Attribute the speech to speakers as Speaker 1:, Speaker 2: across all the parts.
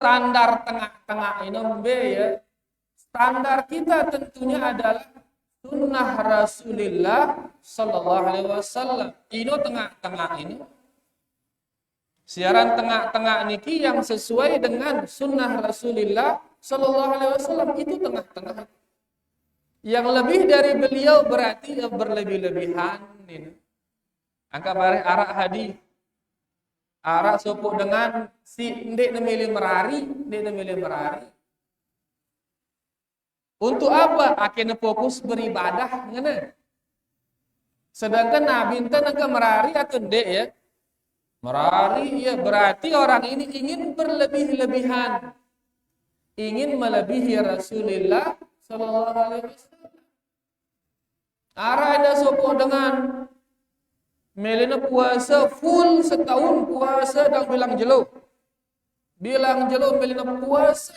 Speaker 1: standar tengah-tengah ini ya. Standar kita tentunya adalah sunnah Rasulullah Sallallahu Alaihi Wasallam. Ini tengah-tengah ini. Siaran tengah-tengah niki yang sesuai dengan sunnah Rasulullah Sallallahu Alaihi Wasallam itu tengah-tengah. Yang lebih dari beliau berarti berlebih-lebihan. Ini. Angka bareh arak hadis. Arak sopuk dengan si ndek nemili merari, Untuk apa? Akhirnya fokus beribadah, ngene. Sedangkan Nabi ente nangka merari atau ndek ya? Merari ya berarti orang ini ingin berlebih-lebihan. Ingin melebihi Rasulullah sallallahu alaihi wasallam. Arak ada sopuk dengan melena puasa full setahun puasa dan bilang jelo melena puasa.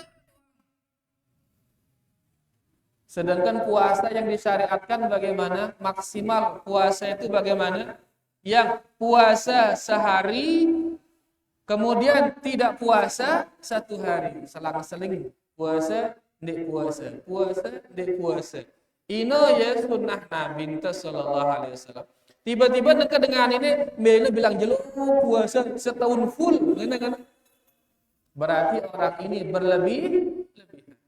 Speaker 1: Sedangkan puasa yang disyariatkan bagaimana? Maksimal puasa itu bagaimana? Yang puasa sehari kemudian tidak puasa 1 hari, selang-seling puasa ndik puasa. Ino ya sunnah Nabi sallallahu alaihi wasallam. Tiba-tiba dekat dengan ini, Mela bilang jelo puasa setahun full, kan? Berarti orang ini berlebih-lebihan.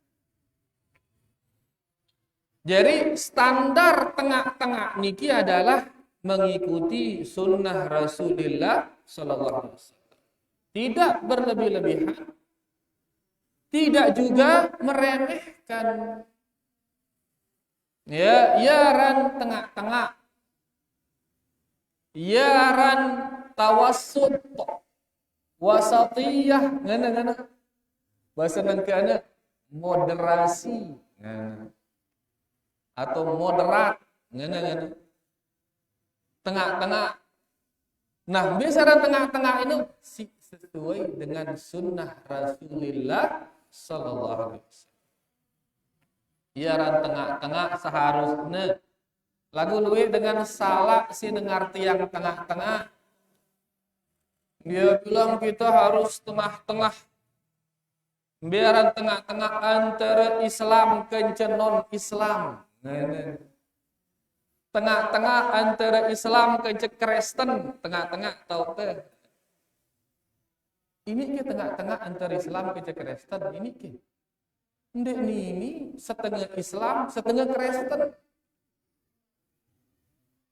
Speaker 1: Jadi standar tengah-tengah niki adalah mengikuti sunnah Rasulullah Sallallahu Alaihi Wasallam. Tidak berlebih-lebihan, tidak juga meremehkan. Ya ran tengah-tengah. Yaran tawassut wasatiyah ngana bahasa nangkana moderasi atau moderat ngana tengah-tengah. Nah biasanya tengah-tengah itu sesuai dengan sunnah Rasulullah sallallahu alaihi wasallam. Yaran tengah-tengah seharusnya lagu luwe dengan salah si dengar tiang tengah-tengah. Dia bilang kita harus tengah-tengah. Biaran tengah-tengah antara Islam ke non-Islam. Tengah-tengah antara Islam ke Kristen. Tengah-tengah tahu teh. Ini ke tengah-tengah antara Islam ke Kristen. Ini ke. Ini setengah Islam, setengah Kristen.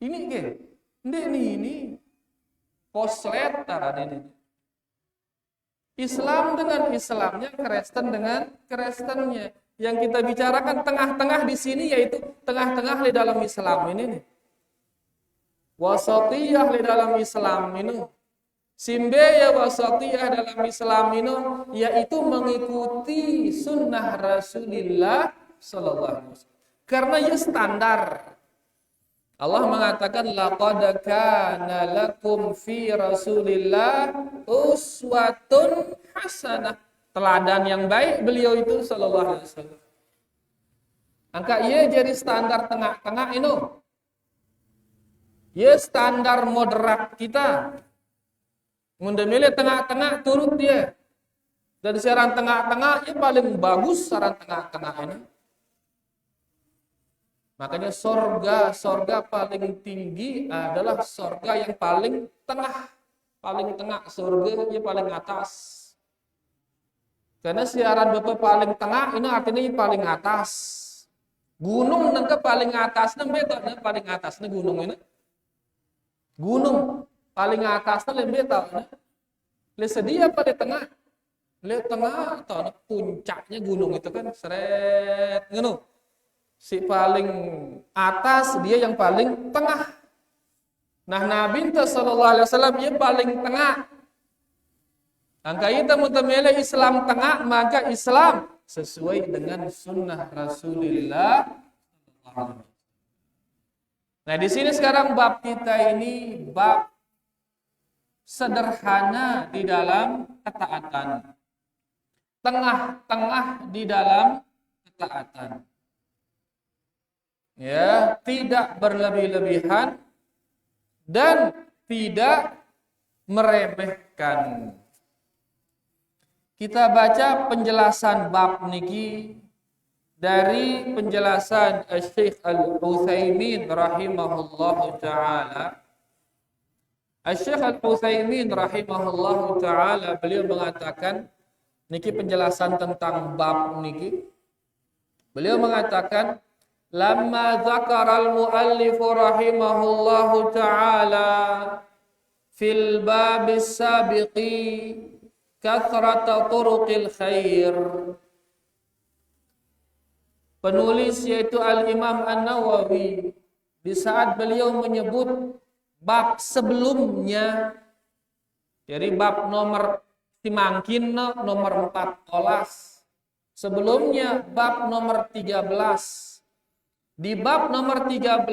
Speaker 1: Ini ke, ini poslet ini. Islam dengan Islamnya, Kristen dengan Kristennya. Yang kita bicarakan tengah-tengah di sini yaitu tengah-tengah di dalam Islam ini. Wasatiyah di dalam Islam ini. Simbeya wasatiyah dalam Islam ini yaitu mengikuti sunnah Rasulullah sallallahu alaihi wasallam. Karena ya standar. Allah mengatakan laqad kana lakum fi Rasulillah uswatun hasanah. Teladan yang baik beliau itu sallallahu alaihi wasallam. Angka ia jadi standar tengah-tengah ini. Ya standar moderat kita. Munda milih tengah-tengah turut dia. Dan saran tengah-tengah ya paling bagus saran tengah-tengah ini. Makanya sorga paling tinggi adalah sorga yang paling tengah surga yang paling atas. Karena siaran bapak paling tengah ini artinya yang paling atas. Gunung nangka paling atas betul paling atasnya gunung ini. Gunung paling atasnya lebih tahu le sedia pada tengah. Le tengah atau puncaknya gunung itu kan seret ngono. Si paling atas dia yang paling tengah. Nah Nabi sallallahu alaihi wasallam dia paling tengah. Angka kita mutamela Islam tengah maka Islam sesuai dengan sunnah Rasulullah. Nah di sini sekarang bab kita ini bab sederhana di dalam ketaatan. Tengah-tengah di dalam ketaatan. Ya, tidak berlebih-lebihan dan tidak meremehkan. Kita baca penjelasan bab niki dari penjelasan Syekh Al-Utsaimin rahimahullahu taala. Syekh Al-Utsaimin rahimahullahu taala beliau mengatakan niki penjelasan tentang bab niki. Beliau mengatakan lamma dzakara al-muallif rahimahullahu taala fil babis sabiqi kathrata turuqil khair. Penulis yaitu Al-Imam An-Nawawi di saat beliau menyebut bab sebelumnya, dari bab nomor timangkin nomor 14. Sebelumnya bab nomor 13. Di bab nomor 13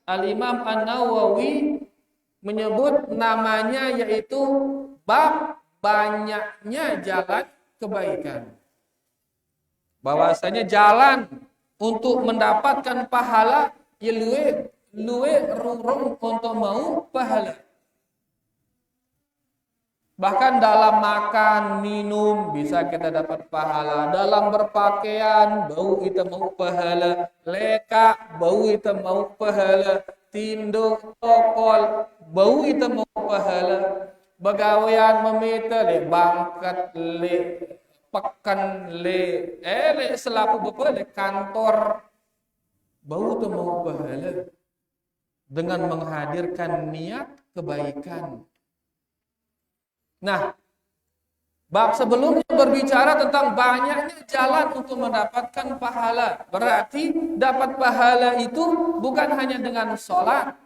Speaker 1: Al-Imam An-Nawawi menyebut namanya yaitu bab banyaknya jalan kebaikan. Bahwasanya jalan untuk mendapatkan pahala ya luwe rurung untuk mau pahala. Bahkan dalam makan, minum bisa kita dapat pahala. Dalam berpakaian, bau kita mau pahala. Leka, bau kita mau pahala. Tinduk, tokol, bau kita mau pahala. Begawean memita, le bangkat, le pekan, le selaku bapa, le kantor. Bau itu mau pahala. Dengan menghadirkan niat kebaikan. Nah, bab sebelumnya berbicara tentang banyaknya jalan untuk mendapatkan pahala. Berarti dapat pahala itu bukan hanya dengan sholat,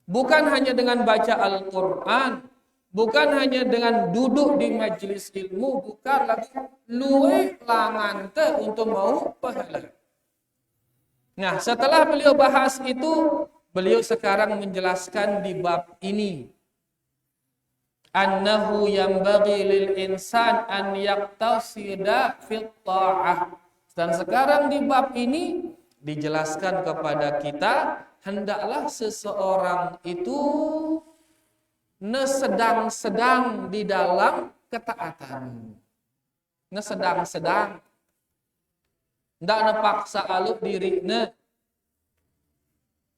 Speaker 1: bukan hanya dengan baca Al-Quran, bukan hanya dengan duduk di majelis ilmu, bukan lagi luwe langante untuk mau pahala. Nah, setelah beliau bahas itu, beliau sekarang menjelaskan di bab ini. Annahu yanbaghi lil insan an yaqtasida fit ta'ah. Dan sekarang di bab ini dijelaskan kepada kita hendaklah seseorang itu sedang di dalam ketaatan. Sedang. Ndak nepaksa aluk dirina.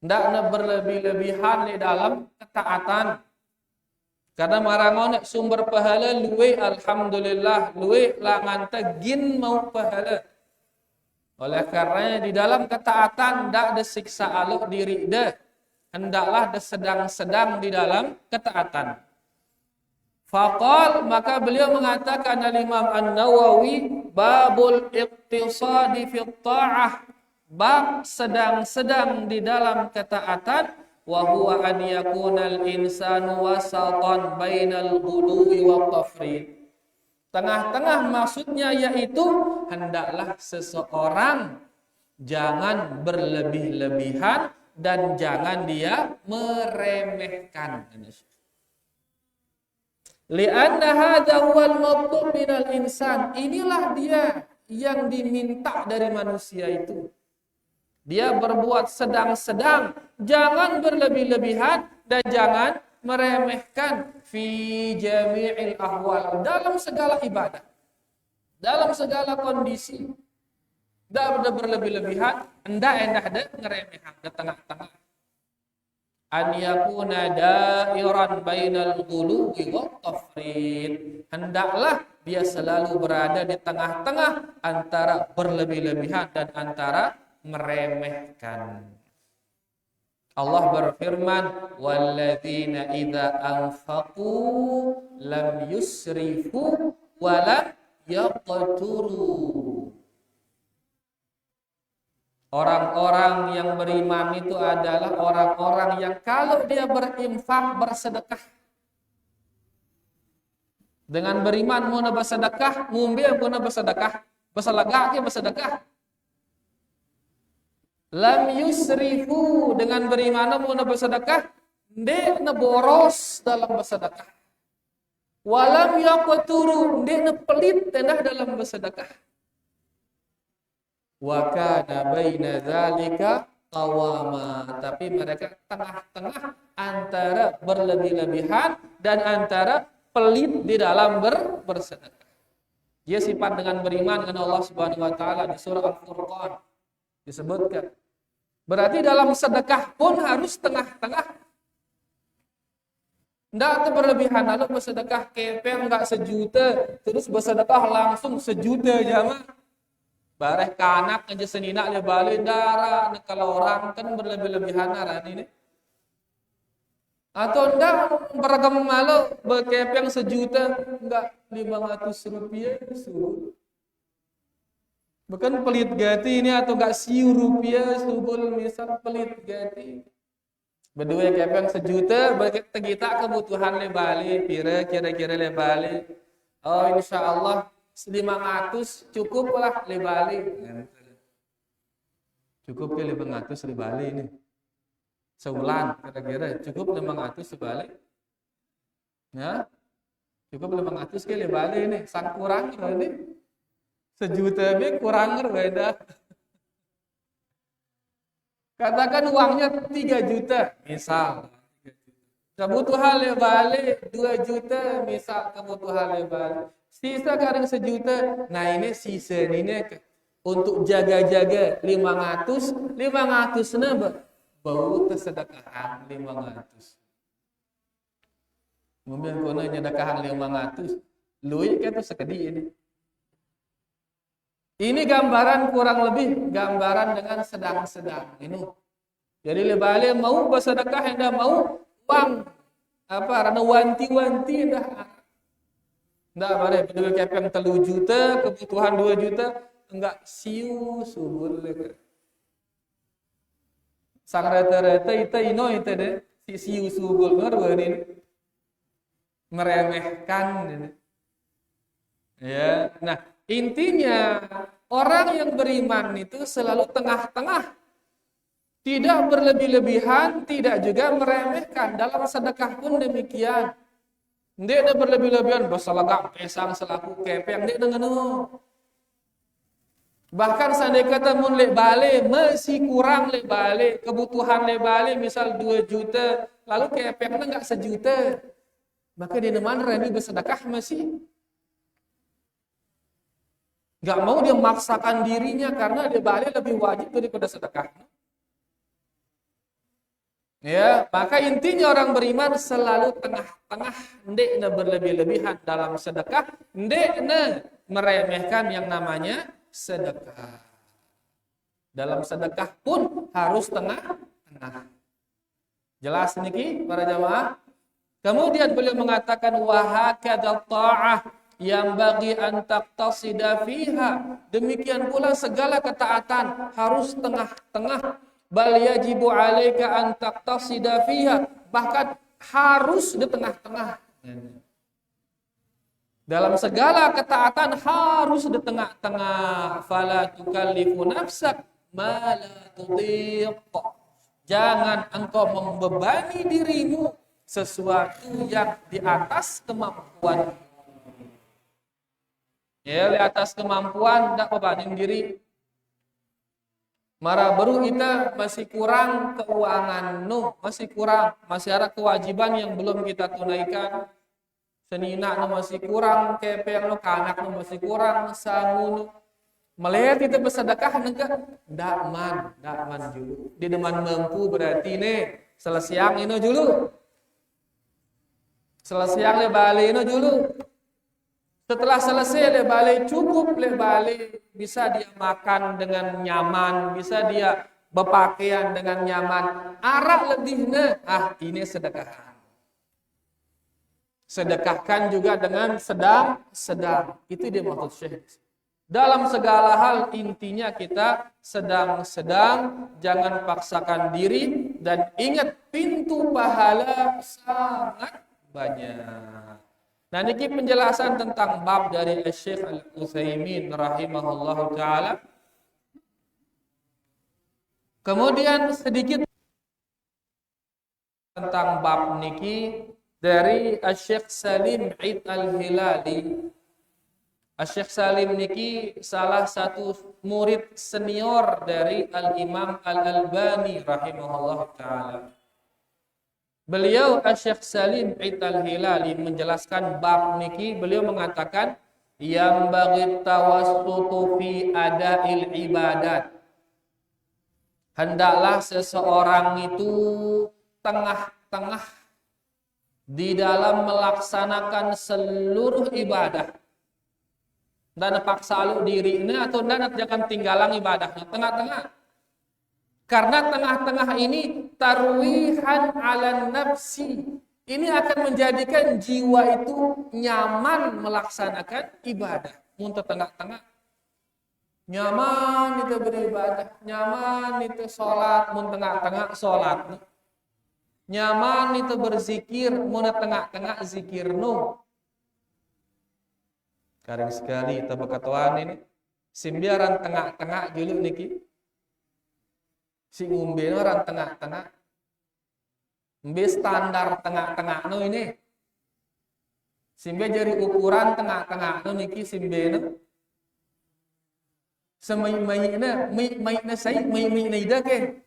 Speaker 1: Ndak berlebih-lebihan di dalam ketaatan. Karena marangon sumber pahala luwe alhamdulillah luwe langanta gin mau pahala. Oleh karenanya di dalam ketaatan ndak ada siksa aluk diri dah. Hendaklah sedang-sedang di dalam ketaatan. Faqal, maka beliau mengatakan Al-Imam An-Nawawi babul iqtisadi fi ta'ah, bab sedang-sedang di dalam ketaatan. Wa huwa an yakunal insanu wasatan bainal ghuluwi wat tafrid. Tengah-tengah maksudnya yaitu hendaklah seseorang jangan berlebih-lebihan dan jangan dia meremehkan. Li'anna hadza huwal matlub minal insan. Inilah dia yang diminta dari manusia itu. Dia berbuat sedang-sedang, jangan berlebih-lebihan dan jangan meremehkan fi jami'il ahwal, dalam segala ibadah, dalam segala kondisi. Tidak ada berlebih-lebihan, hendak ada ngeremehan di tengah-tengah. An yakuna dairan bainal ghuluwi wat tafrid. Hendaklah dia selalu berada di tengah-tengah antara berlebih-lebihan dan antara meremehkan. Allah berfirman, walladzina idza anfaqu lam yusrifu wa lam yaqturu. Orang-orang yang beriman itu adalah orang-orang yang kalau dia berinfak, bersedekah. Dengan beriman mau bersedekah, ngumbi mau bersedekah, berselagak bersedekah. Lam yusrifu, dengan beriman mau bersedekah, ndek boros dalam bersedekah. Walam yaqturu, ndek pelit tenah dalam bersedekah. Wa kana baina dzalika qawama, tapi mereka tengah-tengah antara berlebih-lebihan dan antara pelit di dalam bersedekah. Dia sifat dengan beriman dengan Allah Subhanahu wa taala di surah Al-Furqan disebutkan. Berarti dalam sedekah pun harus tengah-tengah. Nggak itu berlebihan, lalu bersedekah kepeng nggak sejuta, terus bersedekah langsung sejuta jamaah. Bareh kanak aja senina le balik darah, kalau orang kan berlebih-lebihan arah ini. Atau enggak beragam malu berkepeng sejuta, enggak 500 rupiah suruh. Bukan pelit gati ini atau enggak siu rupiah subul misal pelit gati. Berdua kepeng sejuta, kita kebutuhan le balik, kira-kira le balik. Oh insya Allah 500 cukup lah le balik. Cukup ke 500 le balik ini. Sebulan kira-kira cukup 500 sebalik. Ya. Cukup 500 ke balik ini, sang kurang ini. Sejuta be kurang beda. Katakan uangnya 3 juta, misal. Kebutuhan le balik 2 juta, misal kebutuhan le balik. Sisa kadang sejuta. Nah, ini sisa ini untuk jaga-jaga 500 nambah. Bau tersedekahan 500. Mungkin kono nyedekahan 500. Lu ya itu sekedi ini. Ini gambaran kurang lebih gambaran dengan sedang-sedang ini. Jadi lebale mau bersedekah hendak mau uang apa karena wanti-wanti dah. Ndak bare peduli kepeng 3 juta, kebutuhan 2 juta, enggak siu subul le. Sang rata-rata itu ino itu deh si siu subul ini meremehkan ini. Ya, nah intinya orang yang beriman itu selalu tengah-tengah, tidak berlebih-lebihan, tidak juga meremehkan. Dalam sedekah pun demikian. Ndek ada berlebih-lebihan, berselagak pesang selaku kepeng, ndek dengan bahkan seandainya kata mun lek balik masih kurang lek balik, kebutuhan lek balik misal 2 juta, lalu kepengnya enggak sejuta. Maka dia neman remi bersedekah masih enggak mau dia memaksakan dirinya karena dia balik lebih wajib daripada sedekah. Ya, maka intinya orang beriman selalu tengah-tengah, ndekna berlebih-lebihan dalam sedekah, ndekna meremehkan yang namanya sedekah. Dalam sedekah pun harus tengah-tengah. Jelas niki para jamaah? Kemudian beliau mengatakan wahakadha ta'ah yang bagi an taqtasida fiha. Demikian pula segala ketaatan harus tengah-tengah. Bal yajibu 'alaika an taqtasida fiha. Bahkan harus di tengah-tengah. Dalam segala ketaatan harus di tengah-tengah. Fala tukallifu nafsak ma la tutiq. Jangan engkau membebani dirimu sesuatu yang di atas kemampuan. Ya, di atas kemampuan tidak bebanin diri. Mara baru kita masih kurang keuangan, masih kurang, masih ada kewajiban yang belum kita tunaikan. Senina masih kurang, kepeng kanak masih kurang, sangun. Melihat kita bersedekah nengka dakman dulu. Di deman mampu berarti nih selesiang ini dulu. Selesiang le balik ini dulu. Setelah selesai le balik cukup le balik bisa dia makan dengan nyaman, bisa dia berpakaian dengan nyaman. Arak lebihnya, ini sedekah. Sedekahkan juga dengan sedang. Itu dia maksud Syekh. Dalam segala hal intinya kita sedang-sedang, jangan paksakan diri dan ingat pintu pahala sangat banyak. Nah, ini penjelasan tentang bab dari Syekh Al-Utsaimin rahimahullahu taala. Kemudian sedikit tentang bab niki dari Syekh Salim Eid Al-Hilali. Syekh Salim niki salah satu murid senior dari Al-Imam Al-Albani rahimahullah ta'ala. Beliau Syekh Salim Eid Al-Hilali menjelaskan bab niki, beliau mengatakan yang bagi tawassutu fi ada'il ibadat. Hendaklah seseorang itu tengah-tengah di dalam melaksanakan seluruh ibadah. Dan paksa lu dirinya atau dan jangan tinggalan ibadahnya. Tengah-tengah. Karena tengah-tengah ini tarwihan ala nafsi. Ini akan menjadikan jiwa itu nyaman melaksanakan ibadah. Untuk tengah-tengah. Nyaman itu beribadah. Nyaman itu sholat. Untuk tengah-tengah sholat. Nyaman itu berzikir. Untuk tengah-tengah zikir. No. Kadang sekali kita berkatuan ini. Simbiaran tengah-tengah dulu niki. Si ngumbe orang tengah-tengah. Mbe standar tengah-tengah no ini. Simbe jadi ukuran tengah-tengah no niki simbe no. Semai-maina, mai-maina sai, mai-maina ida ke.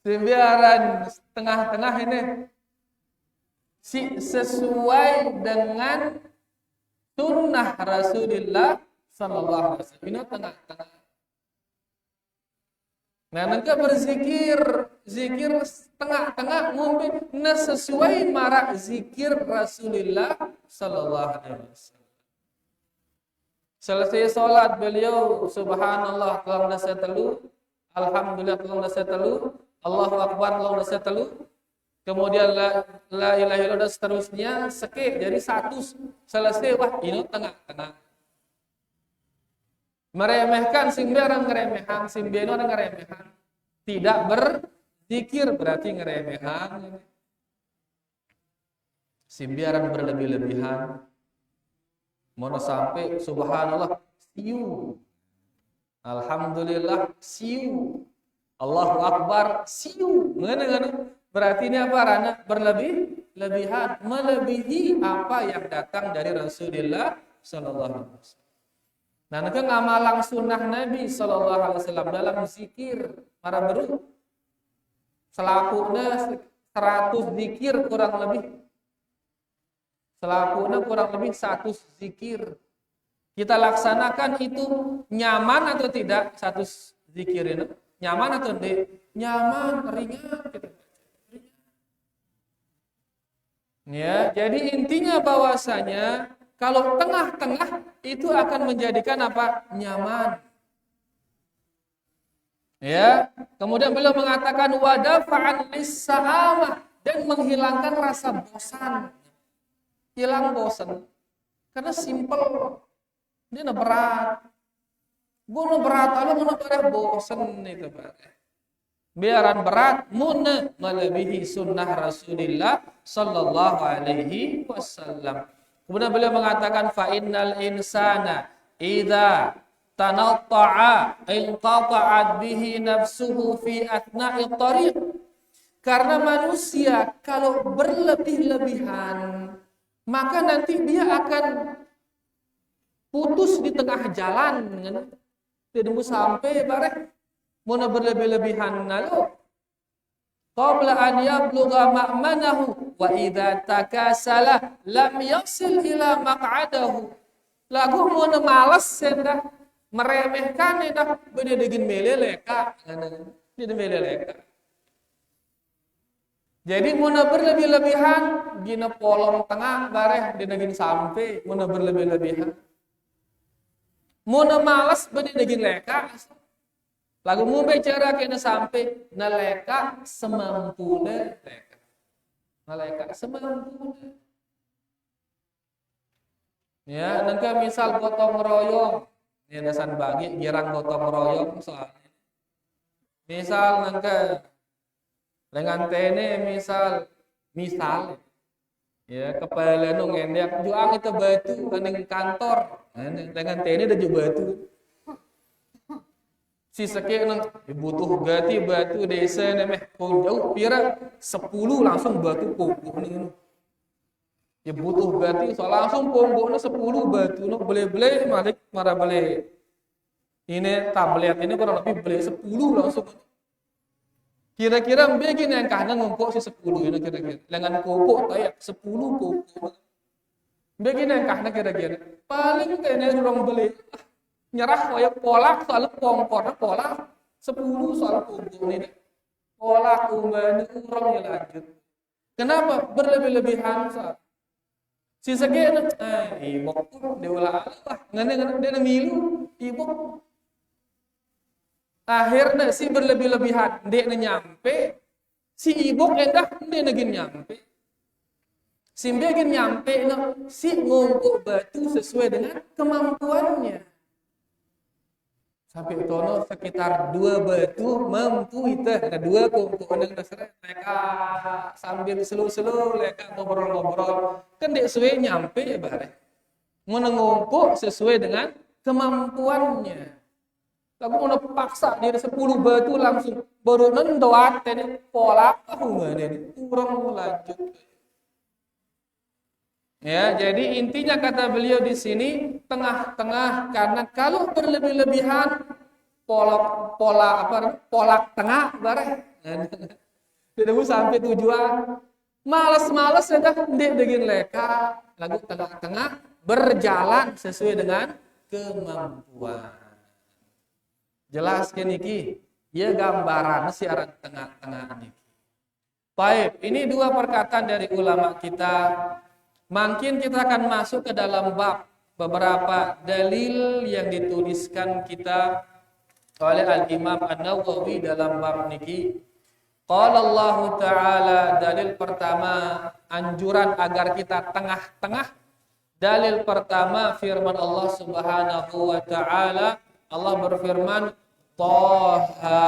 Speaker 1: Simbiaran tengah-tengah ini. Si sesuai dengan sunnah Rasulullah sallallahu alaihi wasallam. Ini tengah-tengah. Nah, nanti berzikir, zikir tengah-tengah mungkin sesuai marak zikir Rasulullah sallallahu alaihi wasallam. Selesai salat beliau subhanallah telah nasihat telu, alhamdulillah telah nasihat telu, Allahu akbar telah nasihat telu. Kemudian la ilaha illallah dan seterusnya sekip jadi satu selesai wah ini tengah-tengah. Meremehkan simbiaran ngeremehan, simbiano ngeremehan. Tidak berzikir berarti ngeremehan. Simbiaran berlebih-lebihan. Mau sampai subhanallah siu. Alhamdulillah siu. Allahu akbar siu. Ngene. Berarti ini apa Rana? Berlebih-lebihan, melebihi apa yang datang dari Rasulullah sallallahu alaihi wasallam. Nah, itu ngamalang sunnah Nabi sallallahu alaihi wasallam dalam zikir para beru. Selakuna 100 zikir kurang lebih. Selakuna kurang lebih 100 zikir. Kita laksanakan itu nyaman atau tidak 100 zikir ini? Nyaman atau tidak? Nyaman, ringan gitu. Ya, jadi intinya bahwasanya kalau tengah-tengah itu akan menjadikan apa? Nyaman. Ya, kemudian beliau mengatakan wadafa'an lis-sa'amah dan menghilangkan rasa bosan. Hilang bosan. Karena simpel. Dia berat. Guna berat, kalau guna berat bosan itu Pak. Biaran berat munna melebihi sunnah Rasulullah sallallahu alaihi wasallam. Kemudian beliau mengatakan fa innal insana idza tanatta'a inqata'at bihi nafsuhu fi athna'i thariq. Karena manusia kalau berlebih-lebihan maka nanti dia akan putus di tengah jalan tidak sampai bareng. Muna berlebih-lebihan lalu qabla an yablugha ma'manahu wa idza takasala lam yasil ila maq'adahu. Lagu muna malas sendah meremehkan dah bede degin meleleka ngana meleleka. Jadi muna berlebih-lebihan gina polong tengah bareh degin sampai muna berlebih-lebihan. Muna malas bede degin leka. Lagu mau bicara kena sampai naleka semampunya leka. Naleka semampunya. Ya, nanti misal gotong royong, ini dasan bagi girang gotong royong soalnya. Misal nanti dengan tene misal ya kepala nu ngendek juang itu batu kening kantor. Dengan tene ada juga batu. Si sekian butuh gati batu desa nemeh jauh pira 10 langsung batu pokok nih. Ya butuh gati so langsung pokoknya 10 batu no beli malik marah beli. Ini tablet ini kurang lebih beli 10 langsung. Kira-kira begini yang kanan ngumpuk si 10 ini kira-kira. Dengan pokok kayak 10 pokok. Begini kah kira-kira. Paling kayaknya orang beli nyerah kayak polak soal pongkornya polak 10 soal kumpul ini. Polak umumnya orang lanjut. Kenapa? Berlebih-lebihan soal. Si segena ibu dia ulah lah ngene dia milu ibu akhirnya si berlebih-lebihan dia nyampe si ibu endah dia negin nyampe si begin nyampe si ngumpul batu sesuai dengan kemampuannya sampai tono sekitar 2 batu mampu itu ada 2 kumpul yang dasar mereka sambil selu-selu mereka ngobrol-ngobrol kan dia sesuai nyampe ya bare ngumpul sesuai dengan kemampuannya lagu mau paksa dia 10 batu langsung baru nendoat ini pola aku nggak ini kurang lanjut. Ya, jadi intinya kata beliau di sini tengah-tengah karena kalau berlebih-lebihan pola tengah bareng. Tidak usah sampai tujuan. Males-males ya dah ndek degin leka lagu tengah-tengah berjalan sesuai dengan kemampuan. Jelas kan niki? Ya gambaran siaran tengah-tengah niki. Baik, ini 2 perkataan dari ulama kita. Makin kita akan masuk ke dalam bab beberapa dalil yang dituliskan kita oleh Al-Imam An-Nawawi dalam bab niki. Qala Allah Ta'ala, dalil pertama anjuran agar kita tengah-tengah. Dalil pertama firman Allah Subhanahu wa taala. Allah berfirman, Taha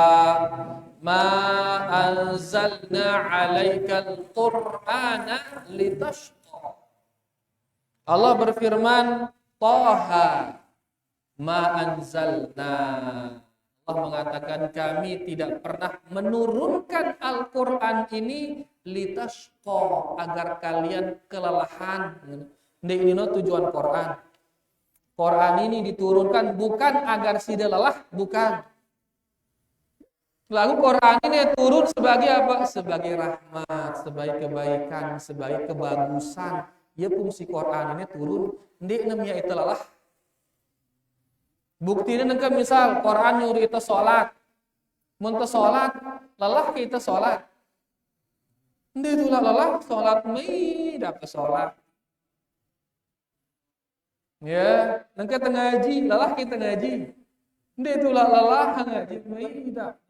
Speaker 1: ma anzalna 'alaikal Qur'ana litashqa. Allah berfirman, Taha ma anzalna. Allah mengatakan kami tidak pernah menurunkan Al-Qur'an ini litashqa agar kalian kelelahan. Ini tujuan Qur'an. Quran ini diturunkan bukan agar si lelah, bukan. Lalu Quran ini turun sebagai apa? Sebagai rahmat, sebagai kebaikan, sebagai kebagusan. Ya fungsi Quran ini turun, ndi namanya itu lelah. Buktinya nengke misal Quran nyuruh itu sholat. Mun teu sholat, lelah kita sholat. Ndi itu lelah sholat mei dapat sholat. Ya, nengke tengah ngaji, lelah kita ngaji. Ndi itu lelah ngaji mei dapat.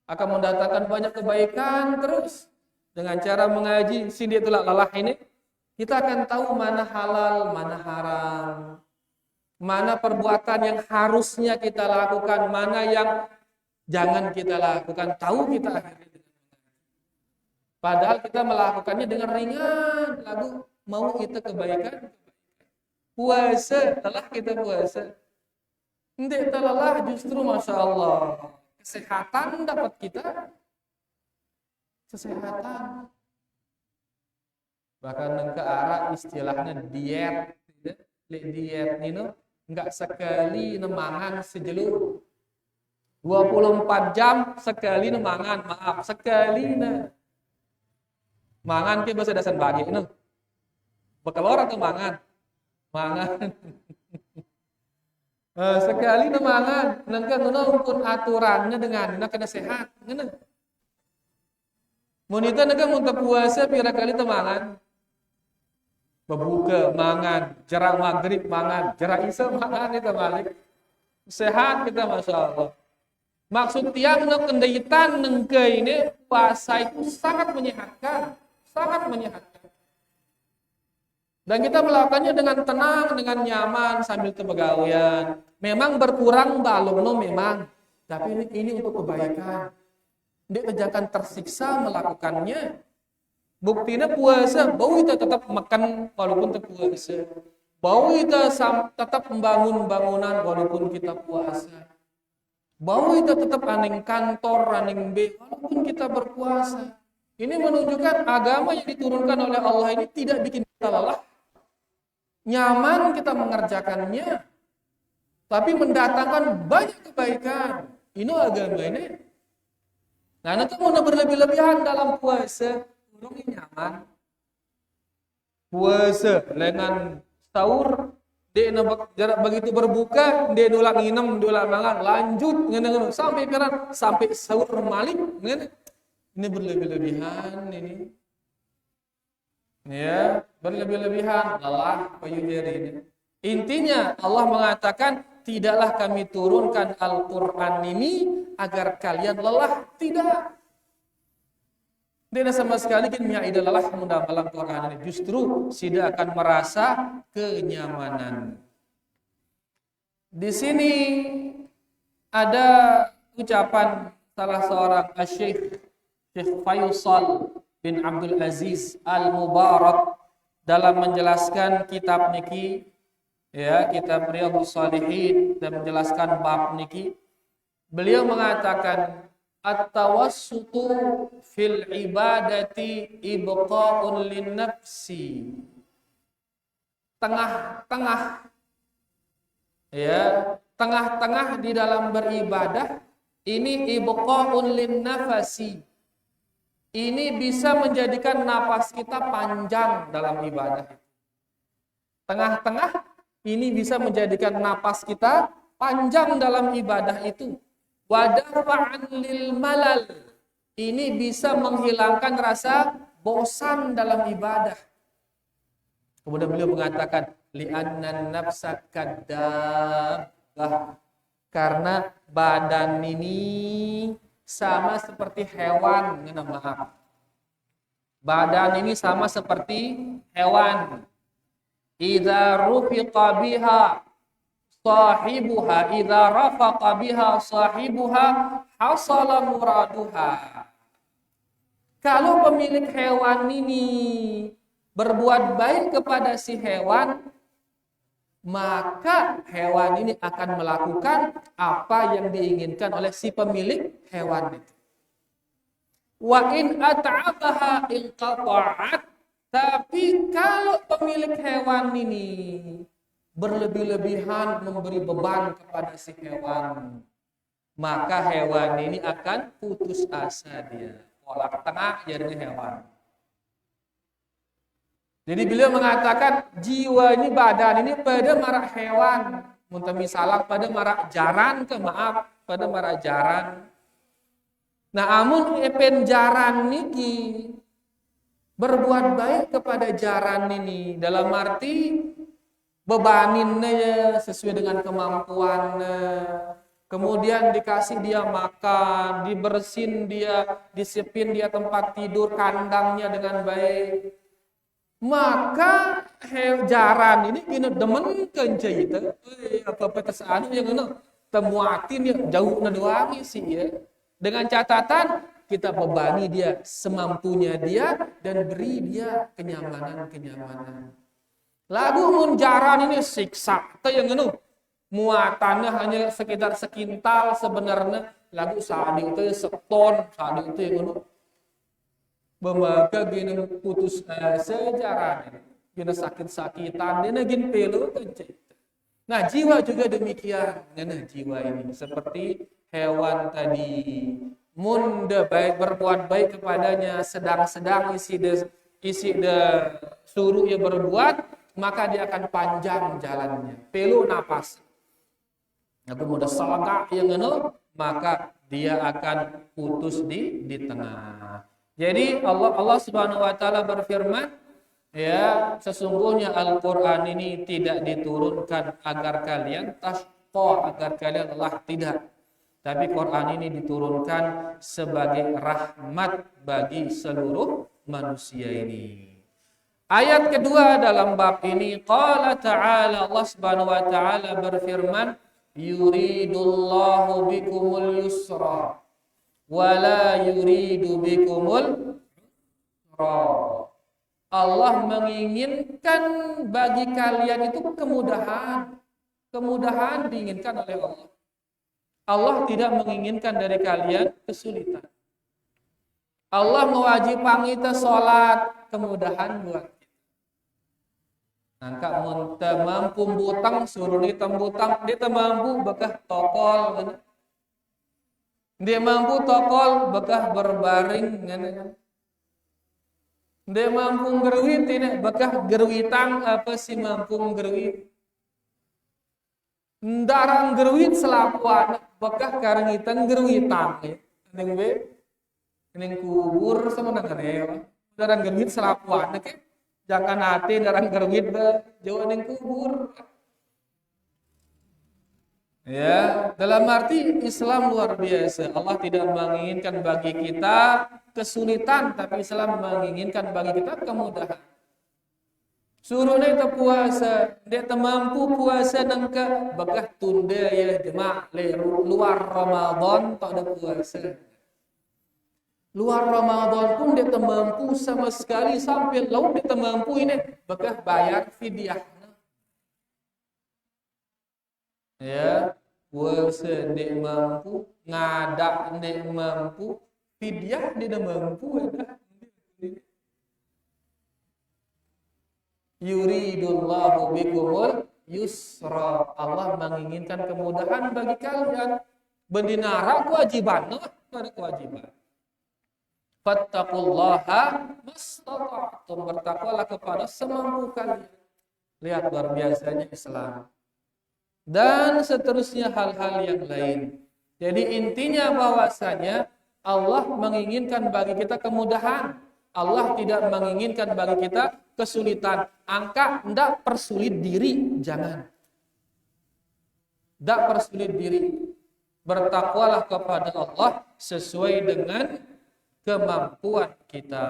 Speaker 1: Akan mendatangkan banyak kebaikan terus dengan cara mengaji sini itulah lelah ini kita akan tahu mana halal, mana haram, mana perbuatan yang harusnya kita lakukan, mana yang jangan kita lakukan. Tahu kita akhirnya dengan padahal kita melakukannya dengan ringan, lalu mau kita kebaikan. Puasa, lelah kita puasa. Ndek lelah justru Masya Allah kesehatan dapat kita, kesehatan. Bahkan ke arah istilahnya diet, diet ini enggak sekali nemangan sejelur. 24 jam sekali nemangan, maaf, sekali mangan ke bahasa dasar bagi no. Bekelor atau mangan? Mangan. Sekali nemangan, nengke pun aturannya dengan kena sehat, ngene. Mun itu nengke mun puasa pira kali temangan. Berbuka mangan, jarak maghrib mangan, jarak isya mangan itu balik. Sehat kita Masya Allah. Maksud tiang kendaitan nengke ini puasa itu sangat menyehatkan, sangat menyehatkan. Dan kita melakukannya dengan tenang, dengan nyaman sambil kepegawaian. Memang berkurang balungno memang, tapi ini untuk kebaikan. Dia jangan tersiksa melakukannya. Buktinya puasa, bau kita tetap makan walaupun terpuasa. Bau kita tetap membangun bangunan walaupun kita puasa. Bau kita tetap running kantor, running B walaupun kita berpuasa. Ini menunjukkan agama yang diturunkan oleh Allah ini tidak bikin kita lelah. Nyaman kita mengerjakannya, tapi mendatangkan banyak kebaikan. Ini agama ini. Nah, nanti mau berlebih-lebihan dalam puasa, kurang nyaman. puasa dengan sahur dia jarak begitu berbuka dia nolak nginem nolak mangan lanjut ngene sampai piran sampai sahur malik ngene ini berlebih-lebihan ini ya berlebih-lebihan lelah payu jari ini intinya Allah mengatakan tidaklah kami turunkan Al-Qur'an ini agar kalian lelah tidak. Tidak sama sekali kita lelah dalam Quran ini. Justru tidak akan merasa kenyamanan. Di sini ada ucapan salah seorang Syekh Faisal bin Abdul Aziz Al-Mubarak dalam menjelaskan kitab niki ya, kitab Riyadhus Shalihin dan menjelaskan bab niki. Beliau mengatakan at-tawassutu fil ibadati ibqa'un linnafsi. Tengah-tengah ya, tengah-tengah di dalam beribadah ini ibqa'un linnafasi. Ini bisa menjadikan napas kita panjang dalam ibadah. Tengah-tengah ini bisa menjadikan napas kita panjang dalam ibadah itu. Wadafa'an lil malal. Ini bisa menghilangkan rasa bosan dalam ibadah. Kemudian beliau mengatakan li'annan nafsa kadzabah. Karena badan ini sama seperti hewan, maaf. Badan ini sama seperti hewan. Idza rufiqa biha sahibuha idza rafaqa biha sahibuha hasala muraduha. Kalau pemilik hewan ini berbuat baik kepada si hewan, maka hewan ini akan melakukan apa yang diinginkan oleh si pemilik hewan itu. Wa in at'abaha inqata'at. Tapi kalau pemilik hewan ini berlebih-lebihan memberi beban kepada si hewan, maka hewan ini akan putus asa dia. Pola tengah jadinya hewan. Jadi beliau mengatakan jiwa ini badan ini pada marak hewan. Muntah misalnya pada marak jaran pada marak jaran. Nah amun epen jaran niki berbuat baik kepada jaran ini dalam arti bebaninnya sesuai dengan kemampuannya, kemudian dikasih dia makan, dibersin dia, disipin dia tempat tidur kandangnya dengan baik, maka jaran ini kena demen kencai itu apa petesaan yang kena temuatin ya jauh nadoangi sih ya, dengan catatan kita bebani dia semampunya dia dan beri dia kenyamanan. Lagu munjaran ini siksa, itu yang itu muatannya hanya sekitar sekintal sebenarnya. Lagu sadi itu seton, sadi itu yang itu bemaga gini putus sejarah ini, gini sakit-sakitan, dia gini pelu kencet. Nah jiwa juga demikian, nah jiwa ini seperti hewan tadi. Munda baik berbuat baik kepadanya sedang-sedang isi de suruh ia berbuat, maka dia akan panjang jalannya, pelu napas. Aku muda salaka yang ngono, maka dia akan putus di tengah. Jadi Allah Subhanahu wa taala berfirman, ya, sesungguhnya Al-Qur'an ini tidak diturunkan agar kalian tashqa, agar kalian lelah, tidak. Tapi Quran ini diturunkan sebagai rahmat bagi seluruh manusia ini. Ayat kedua dalam bab ini, qala ta'ala, Allah Subhanahu wa taala berfirman, yuridullahu bikumul yusra wa la yuridu bikumul usra. Allah menginginkan bagi kalian itu kemudahan. Kemudahan diinginkan oleh Allah. Allah tidak menginginkan dari kalian kesulitan. Allah mewajibkan kita sholat, kemudahan buat kita. Nangka muntah mampu butang, suruh dia tembutang, dia mampu bekah tokol. Dia mampu tokol bekah berbaring. Dia mampu gerwit ini, bekah gerwitang apa sih mampu gerwit? Darang gerwit selapuan, bekah karangitan gerwitang. Neng be, neng kubur sama nang rewa. Darang gerwit selapuan, ke? Jangan hati darang gerwit be, jauh neng kubur. Ya, dalam arti Islam luar biasa. Allah tidak menginginkan bagi kita kesulitan, tapi Islam menginginkan bagi kita kemudahan. Suruhnya itu puasa, dia mampu puasa nangka bekah tunda ya jemaah luar Ramadan tak ada puasa. Luar Ramadan pun dia mampu sama sekali sampai laut dia mampu ini bekah bayar fidyah. Ya, puasa dia mampu, ngadak dia mampu, fidyah dia mampu ya. Yuridullahu bikumul yusra. Allah menginginkan kemudahan bagi kalian. Bendinara kewajiban, ada kewajiban. Fattaqullaha mastata'tum. Bertakwalah kepada semampu kalian. Lihat luar biasanya Islam. Dan seterusnya hal-hal yang lain. Jadi intinya bahwasanya Allah menginginkan bagi kita kemudahan. Allah tidak menginginkan bagi kita kesulitan. Angka ndak persulit diri, jangan. Ndak persulit diri. Bertakwalah kepada Allah sesuai dengan kemampuan kita.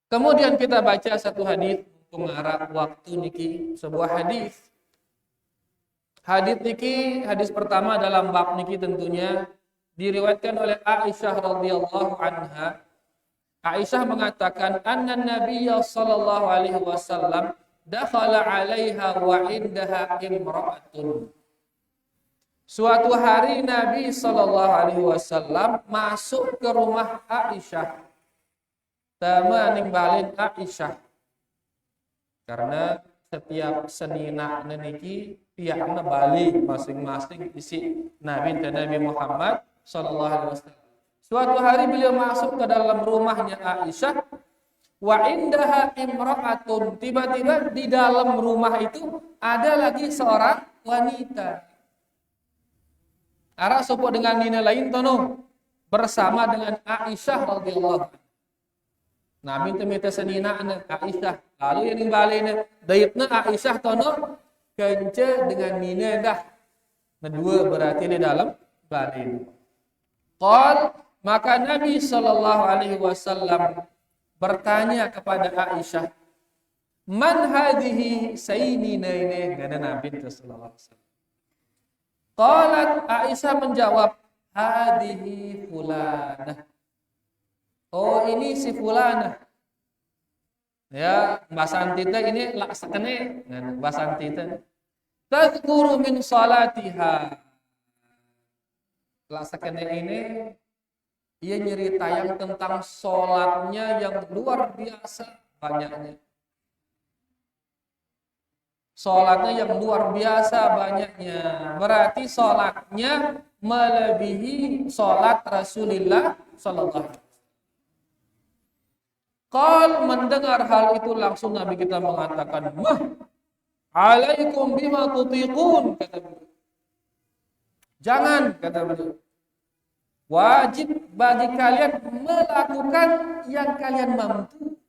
Speaker 1: Kemudian kita baca satu hadis pengarah waktu niki, sebuah hadis. Hadis niki, hadis pertama dalam bab niki tentunya diriwayatkan oleh Aisyah radhiyallahu anha. Aisyah mengatakan anna Nabiyya sallallahu alaihi wasallam dakhala 'alaiha wa indaha imra'atun. Suatu hari Nabi sallallahu alaihi wasallam masuk ke rumah Aisyah. Tama nimbalin Aisyah. Karena setiap senina niki pihakna balik masing-masing isi Nabi dan Nabi Muhammad sallallahu alaihi wasallam. Suatu hari beliau masuk ke dalam rumahnya Aisyah, wa indaha imra'atun. Tiba-tiba di dalam rumah itu ada lagi seorang wanita. Ara sopo dengan nina lain tono bersama dengan Aisyah radhiyallahu anha. Nabi temete senina Aisyah. Lalu yang nimbalina dayitna Aisyah tono kence dengan nina dah. Kedua berarti di dalam balin. Qal maka Nabi sallallahu alaihi wasallam bertanya kepada Aisyah, "Man hadhihi sayyidina ini?" Gana Nabi sallallahu alaihi wasallam. Qalat Aisyah menjawab, "Hadhihi fulanah." Oh, ini si fulanah. Ya, bahasa antita ini laksakane, bahasa antita. Tadhkuru min salatiha. Laksakane ini ia nyeritain tentang sholatnya yang luar biasa banyaknya. Sholatnya yang luar biasa banyaknya. Berarti sholatnya melebihi sholat Rasulullah sallallahu alaihi wasallam. Qal mendengar hal itu langsung Nabi kita mengatakan, "Mah, alaikum bima tutiqun," kata beliau. Jangan, kata beliau. Wajib bagi kalian melakukan yang kalian mampu.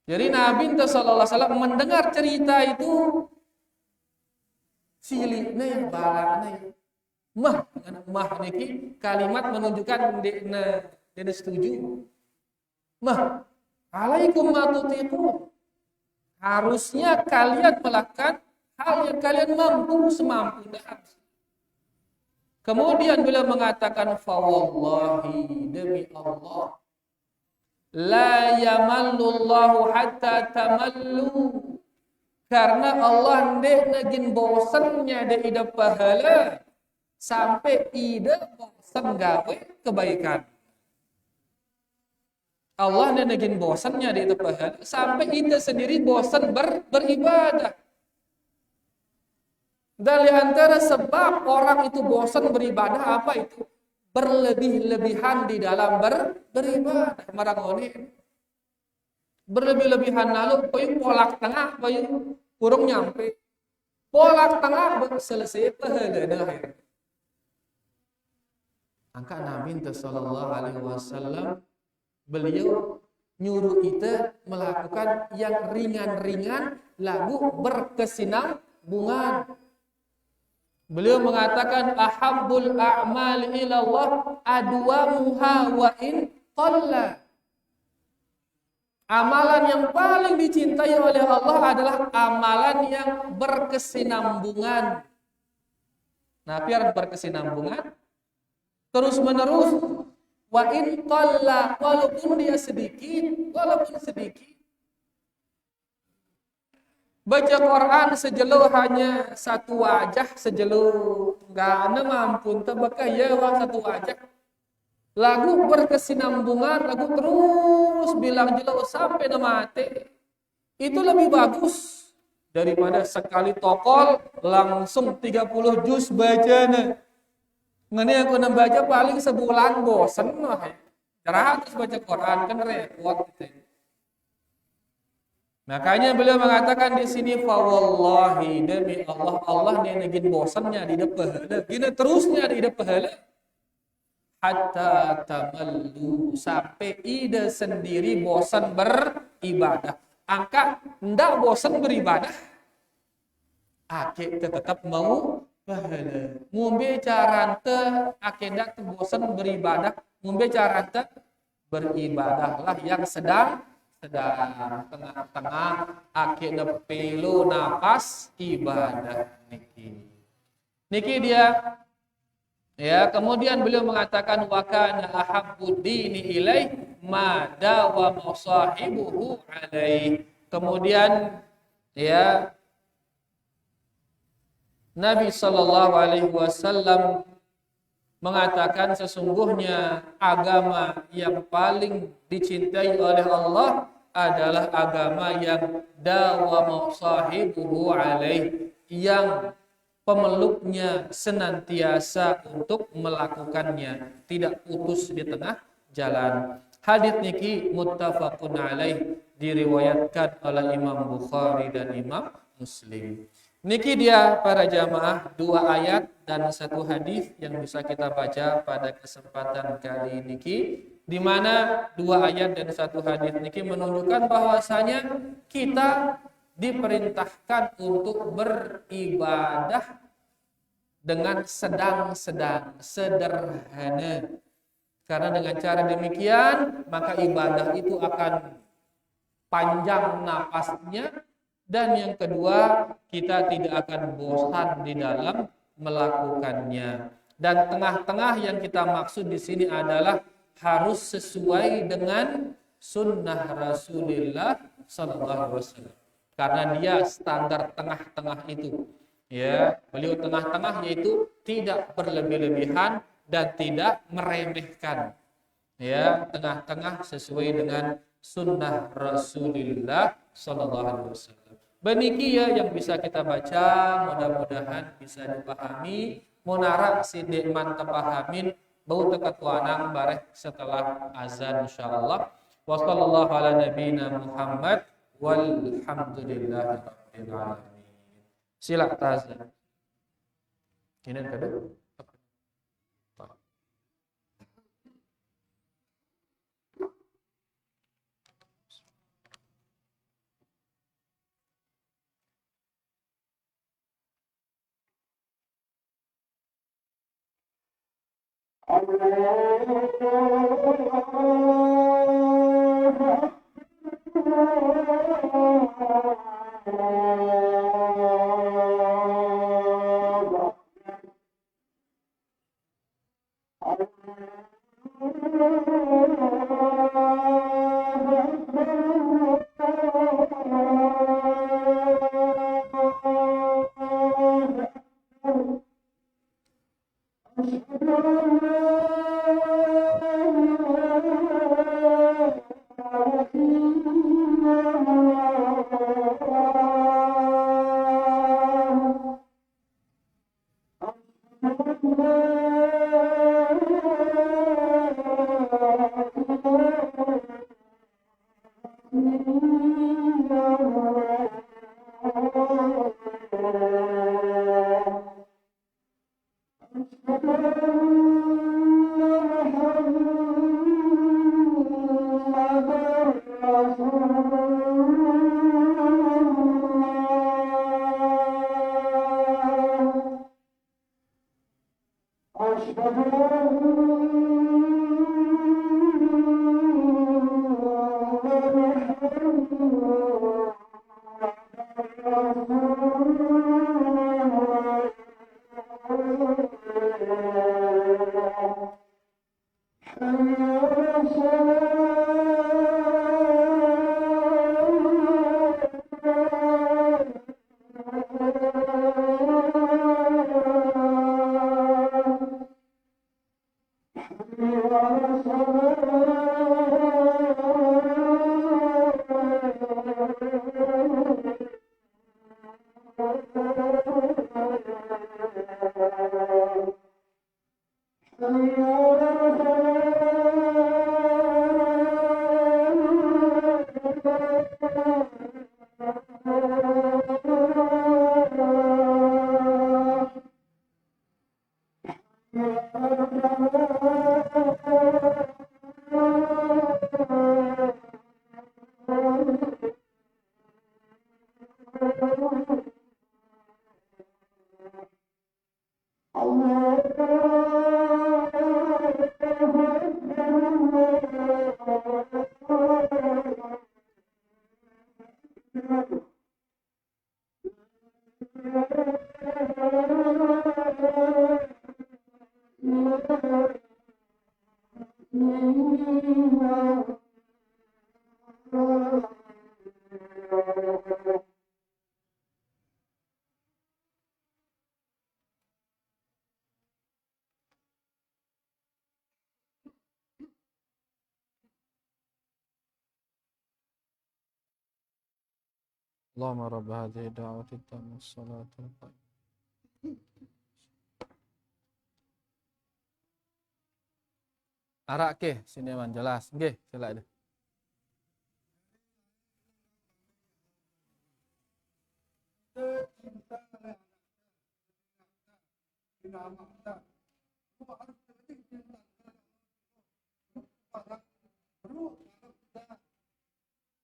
Speaker 1: Jadi Nabi sallallahu alaihi wasallam mendengar cerita itu silihna yang balakna. Mah niki kalimat menunjukkan dia setuju. Mah alaikum ma tutiqun. Harusnya kalian melakukan hal yang kalian mampu semampunya. Kemudian beliau mengatakan, "Fawallahi, demi Allah, la yamallullahu hatta tamallu." Karena Allah ndek nagin bosannya de ida pahala sampai ida bosan gawe kebaikan. Allah ndek nagin bosannya de ida pahala sampai ida sendiri bosan beribadah. Dan di antara sebab orang itu bosan beribadah apa itu? berlebih-lebihan di dalam beribadah. Marang oni berlebih-lebihan lalu payu polak tengah payu kurang nyampe. Polak tengah selesai pahala akhir. Angka Nabi sallallahu alaihi wasallam beliau nyuruh kita melakukan yang ringan-ringan lagu berkesinambungan. Beliau mengatakan ahabbul a'mal ilallah adwamuha wa in qalla. Amalan yang paling dicintai oleh Allah adalah amalan yang berkesinambungan. Nah, biar berkesinambungan terus menerus wa in qalla, walaupun dia sedikit. Baca Quran sejelo hanya satu wajah sejelo enggak mampu tebakah ya satu wajah. Lagu berkesinambungan, lagu terus bilang jelo sampai mati. Itu lebih bagus daripada sekali tokol langsung 30 juz bacanya. Ngene aku baca paling sebulan bosen mah. Cara harus baca Quran kan repot gitu. Makanya beliau mengatakan di sini fa wallahi demi Allah dia negin bosannya di depan gini terusnya di depan hatta tamallu sampai ide sendiri bosan beribadah. Angka ndak bosan beribadah ake tetap mau pahala. Ngombe carante ake ndak bosan beribadah, ngombe carante beribadahlah yang sedang tengah-tengah akhirnya pelu nafas ibadah niki dia ya. Kemudian beliau mengatakan wa kana ahabbud dini ilaih ma dawa sahibuhu alaih. Kemudian ya Nabi sallallahu alaihi wasallam mengatakan sesungguhnya agama yang paling dicintai oleh Allah adalah agama yang dawama sahibuhu alaih, yang pemeluknya senantiasa untuk melakukannya, tidak putus di tengah jalan. Hadits niki muttafaqun alaih, diriwayatkan oleh Imam Bukhari dan Imam Muslim. Niki dia para jamaah 2 ayat dan 1 hadis yang bisa kita baca pada kesempatan kali niki, di mana 2 ayat dan 1 hadis niki menunjukkan bahwasanya kita diperintahkan untuk beribadah dengan sedang-sedang, sederhana. Karena dengan cara demikian maka ibadah itu akan panjang napasnya. Dan yang kedua, kita tidak akan bosan di dalam melakukannya. Dan tengah-tengah yang kita maksud di sini adalah harus sesuai dengan sunnah Rasulullah sallallahu alaihi wasallam. Karena dia standar tengah-tengah itu. Ya, beliau tengah-tengah yaitu tidak berlebih-lebihan dan tidak meremehkan. Ya, tengah-tengah sesuai dengan sunnah Rasulullah sallallahu alaihi wasallam. Beniki ya yang bisa kita baca, mudah-mudahan bisa dipahami. Munara sidik mantap pahamin, bau tekat wanang barek setelah azan insyaallah. Wa sallallahu ala nabiyina Muhammad walhamdulillahi rabbil alamin. Sila azan. Ini kedua. Allahumma rabb hadhihi da'wati tammah salatul qa'imah. Arak ke sini man jelas. Nggih, selak deh.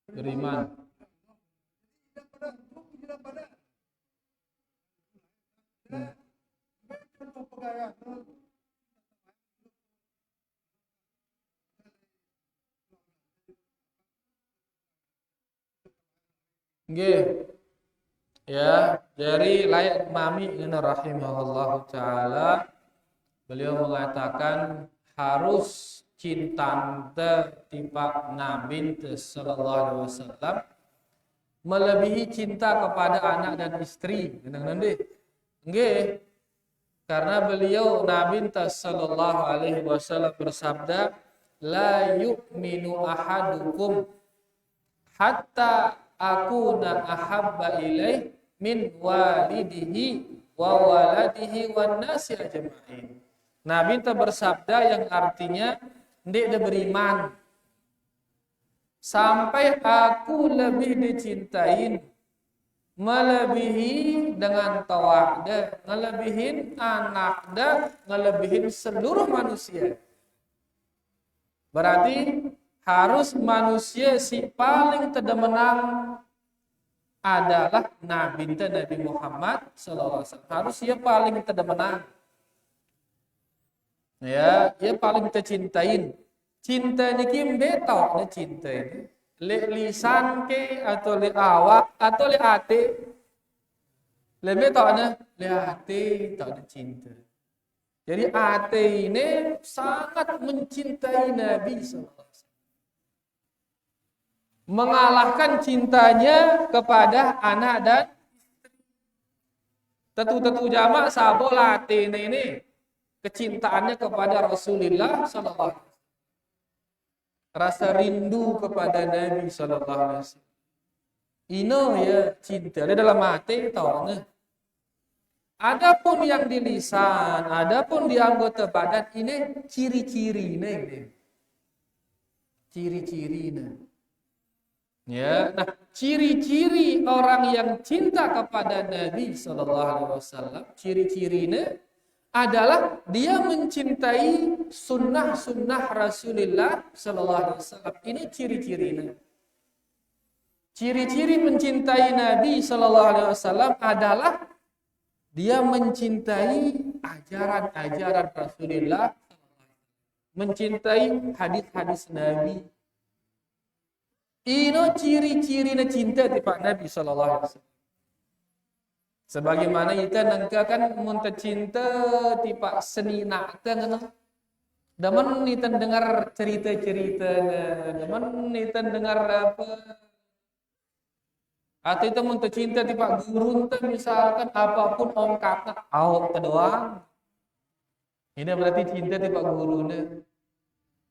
Speaker 1: Beriman. Nggih. Ya, dari layak mami ngene rahimahullahu taala beliau mengatakan harus cinta tipa Nabi sallallahu alaihi wasallam melebihi cinta kepada anak dan istri. Nggih. Nggih. Karena beliau Nabi sallallahu alaihi wasallam bersabda, la yu'minu ahadukum hatta akuna ahabba ilaih min walidihi wa waladihi wan nasi ajma'in. Nabi bersabda yang artinya ndik beriman sampai aku lebih dicintain melebihi dengan tawakda, ngelebihin anakda, ngelebihin seluruh manusia. Berarti harus manusia si paling terdemenang adalah Nabi Muhammad SAW. Harus ia paling terdemenang. Ya, ia paling tercintain. Cinta ni kim betau ni cinta ni. Le lisan ke atau le awak atau le hati. Le betau ni le hati tak ada cinta. Jadi hati ini sangat mencintai Nabi SAW. Mengalahkan cintanya kepada anak dan tetu-tetu jamak sabo latih ini kecintaannya kepada Rasulullah sallallahu alaihi wasallam. Rasa rindu kepada Nabi sallallahu alaihi wasallam. Ino ya cinta di dalam hati tahu ne. Adapun yang di lisan, adapun di anggota badan ini ciri-ciri ini. Ciri-ciri ini. Ya, nah ciri-ciri orang yang cinta kepada Nabi sallallahu alaihi wasallam, ciri-cirinya adalah dia mencintai sunnah-sunnah Rasulullah sallallahu alaihi wasallam. Ini ciri-cirinya. Ciri-ciri mencintai Nabi sallallahu alaihi wasallam adalah dia mencintai ajaran-ajaran Rasulullah, mencintai hadis-hadis Nabi. Ino ciri-ciri na cinta ti Pak Nabi sallallahu alaihi wasallam. Sebagaimana kita nangka kan mun cinta ti Pak seni nak kan. Daman ni dengar cerita-cerita na, daman ni dengar apa. Atau itu mun cinta ti Pak guru misalkan apapun ongkapna awak doang. Ini berarti cinta ti Pak guru na.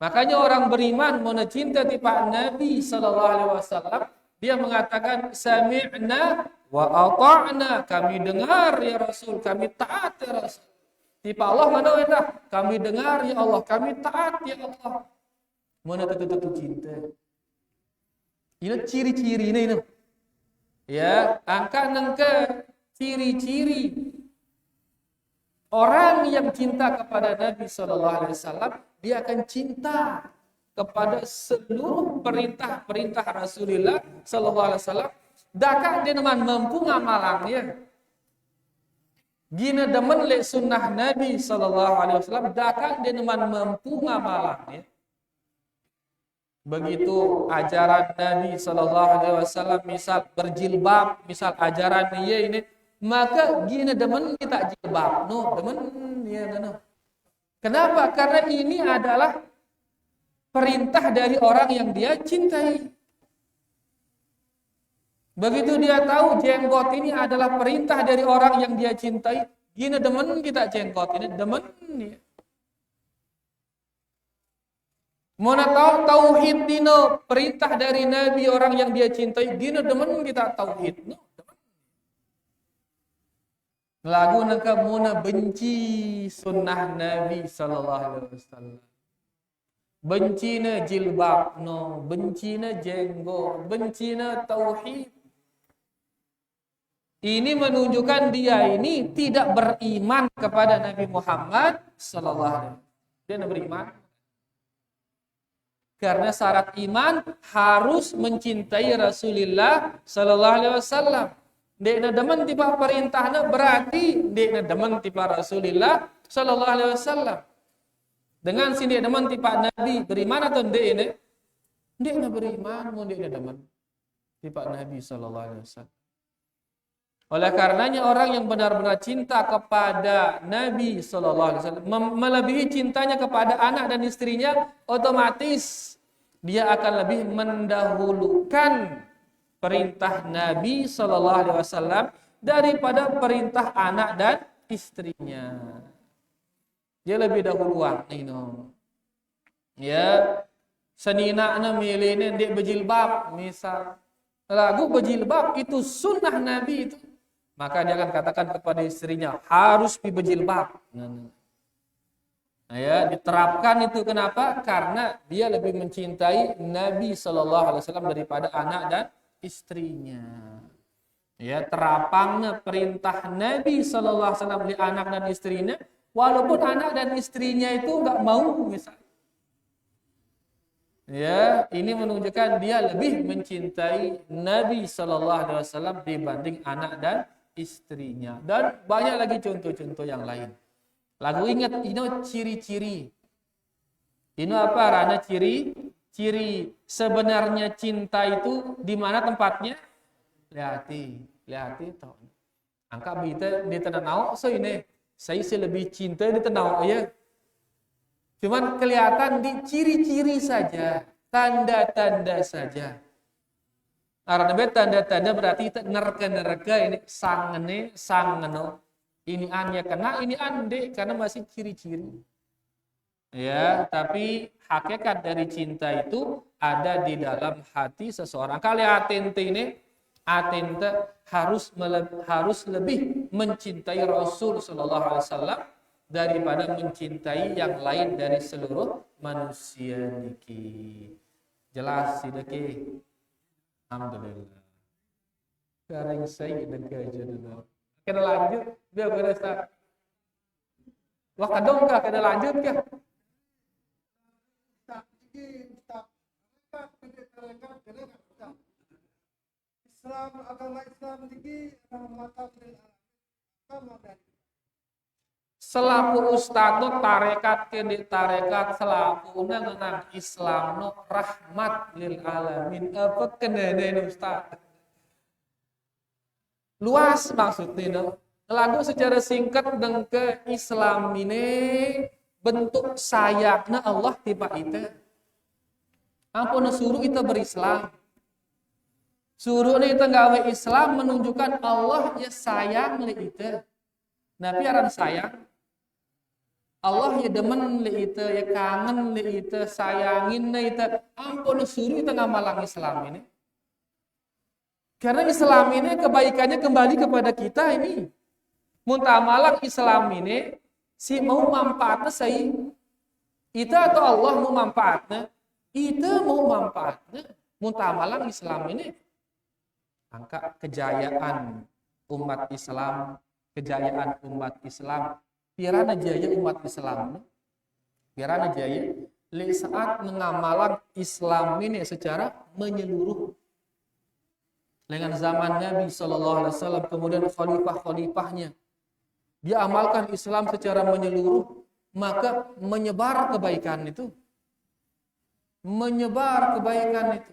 Speaker 1: Makanya orang beriman mau cinta tipa Nabi sallallahu alaihi wasallam, dia mengatakan sami'na wa ata'na, kami dengar ya Rasul, kami taat ya Rasul. Tipa Allah mana dah? Kami dengar ya Allah, kami taat ya Allah. Mana tentu cinta. Ini ciri-ciri ini. Ya, angka ciri-ciri orang yang cinta kepada Nabi sallallahu alaihi wasallam, dia akan cinta kepada seluruh perintah-perintah Rasulullah sallallahu alaihi wasallam Daka dia man mampu ngamalangnya. Gina demen le sunnah Nabi sallallahu alaihi wasallam, daka dia man mampu ngamalangnya. Begitu ajaran Nabi sallallahu alaihi wasallam misal berjilbab, misal ajaran dia ini, maka gina demen kita jilbab, no, demen ya no. Kenapa? Karena ini adalah perintah dari orang yang dia cintai. Begitu dia tahu jenggot ini adalah perintah dari orang yang dia cintai, gina demen kita jenggot ini, demen ya. Mana tahu tauhid dino perintah dari Nabi orang yang dia cintai, gina demen kita tauhid no. Lagu naka muna benci sunnah Nabi sallallahu alaihi wasallam. Benci na jilbab no, benci na jenggot, benci na tauhid. Ini menunjukkan dia ini tidak beriman kepada Nabi Muhammad sallallahu alaihi wasallam. Dia tidak beriman. Karena syarat iman harus mencintai Rasulullah sallallahu alaihi wasallam. Dekna demen tiba perintahna berarti dekna demen tiba Rasulullah sallallahu alaihi wasallam. Dengan sini demen tiba Nabi, beriman atau ndek ini? Dekna beriman, mun dekna demen tiba Nabi sallallahu alaihi wasallam. Oleh karenanya orang yang benar-benar cinta kepada Nabi sallallahu alaihi wasallam, melebihi cintanya kepada anak dan istrinya, otomatis dia akan lebih mendahulukan perintah Nabi sallallahu alaihi wasallam daripada perintah anak dan istrinya. Dia lebih dahuluanino. Ya, seninakna milihnya dia berjilbab, misal lagu berjilbab itu sunnah Nabi itu, maka dia akan katakan kepada istrinya harus berjilbab. Nah, ya, diterapkan itu kenapa? Karena dia lebih mencintai Nabi sallallahu alaihi wasallam daripada anak dan istrinya. Ya, terapangnya perintah Nabi sallallahu alaihi wasallam di anak dan istrinya, walaupun anak dan istrinya itu enggak mau misalnya. Ya, ini menunjukkan dia lebih mencintai Nabi sallallahu alaihi wasallam dibanding anak dan istrinya. Dan banyak lagi contoh-contoh yang lain. Lagu ingat ini ciri-ciri. Ini apa Rana ciri? Ciri sebenarnya cinta itu di mana tempatnya? Lihati tahu. Angka bita di tenau so ini. Saya lebih cinta di tenau ya. Cuman kelihatan di ciri-ciri saja, tanda-tanda saja. Karena tanda-tanda berarti itu nerka-nerka ini sangeno. Ini annya kena, ini ande karena masih ciri-ciri. Ya, tapi hakikat dari cinta itu ada di dalam hati seseorang. Kali atente ini, atente harus lebih mencintai Rasul sallallahu alaihi wasallam daripada mencintai yang lain dari seluruh manusia niki. Jelas sih deki. Alhamdulillah. Sekarang saya deki aja dulu. Kita lanjut, biar beres. Wah kadang kah kita lanjut kah? Islam agama Islam ini mata selaku ustad tarekat kene tarekat selaku nang Islam no rahmat lil alamin apa kene ustad luas maksudnya no. Lagu secara singkat dengan ke Islam ini bentuk sayangnya Allah tiba itu ampun suruh kita berislam. Suruh kita gawe Islam menunjukkan Allah ya sayang li itu. Nabi aran sayang. Allah ya demen li itu, ya kangen li itu, sayangin li itu. Ampun suruh kita ngamalang Islam ini. Karena Islam ini kebaikannya kembali kepada kita ini. Muntamalang Islam ini si mau manfaatnya saya. Itu atau Allah mau manfaatnya? Itu mau manfaatnya. Muntamalang Islam ini angka kejayaan umat Islam, kejayaan umat Islam. Pirana jaya umat Islam. Pirana jaya li saat mengamalang Islam ini secara menyeluruh. dengan zaman Nabi Sallallahu Alaihi Wasallam, kemudian khalifah-khalifahnya, dia amalkan Islam secara menyeluruh, maka menyebar kebaikan itu. Menyebar kebaikan itu.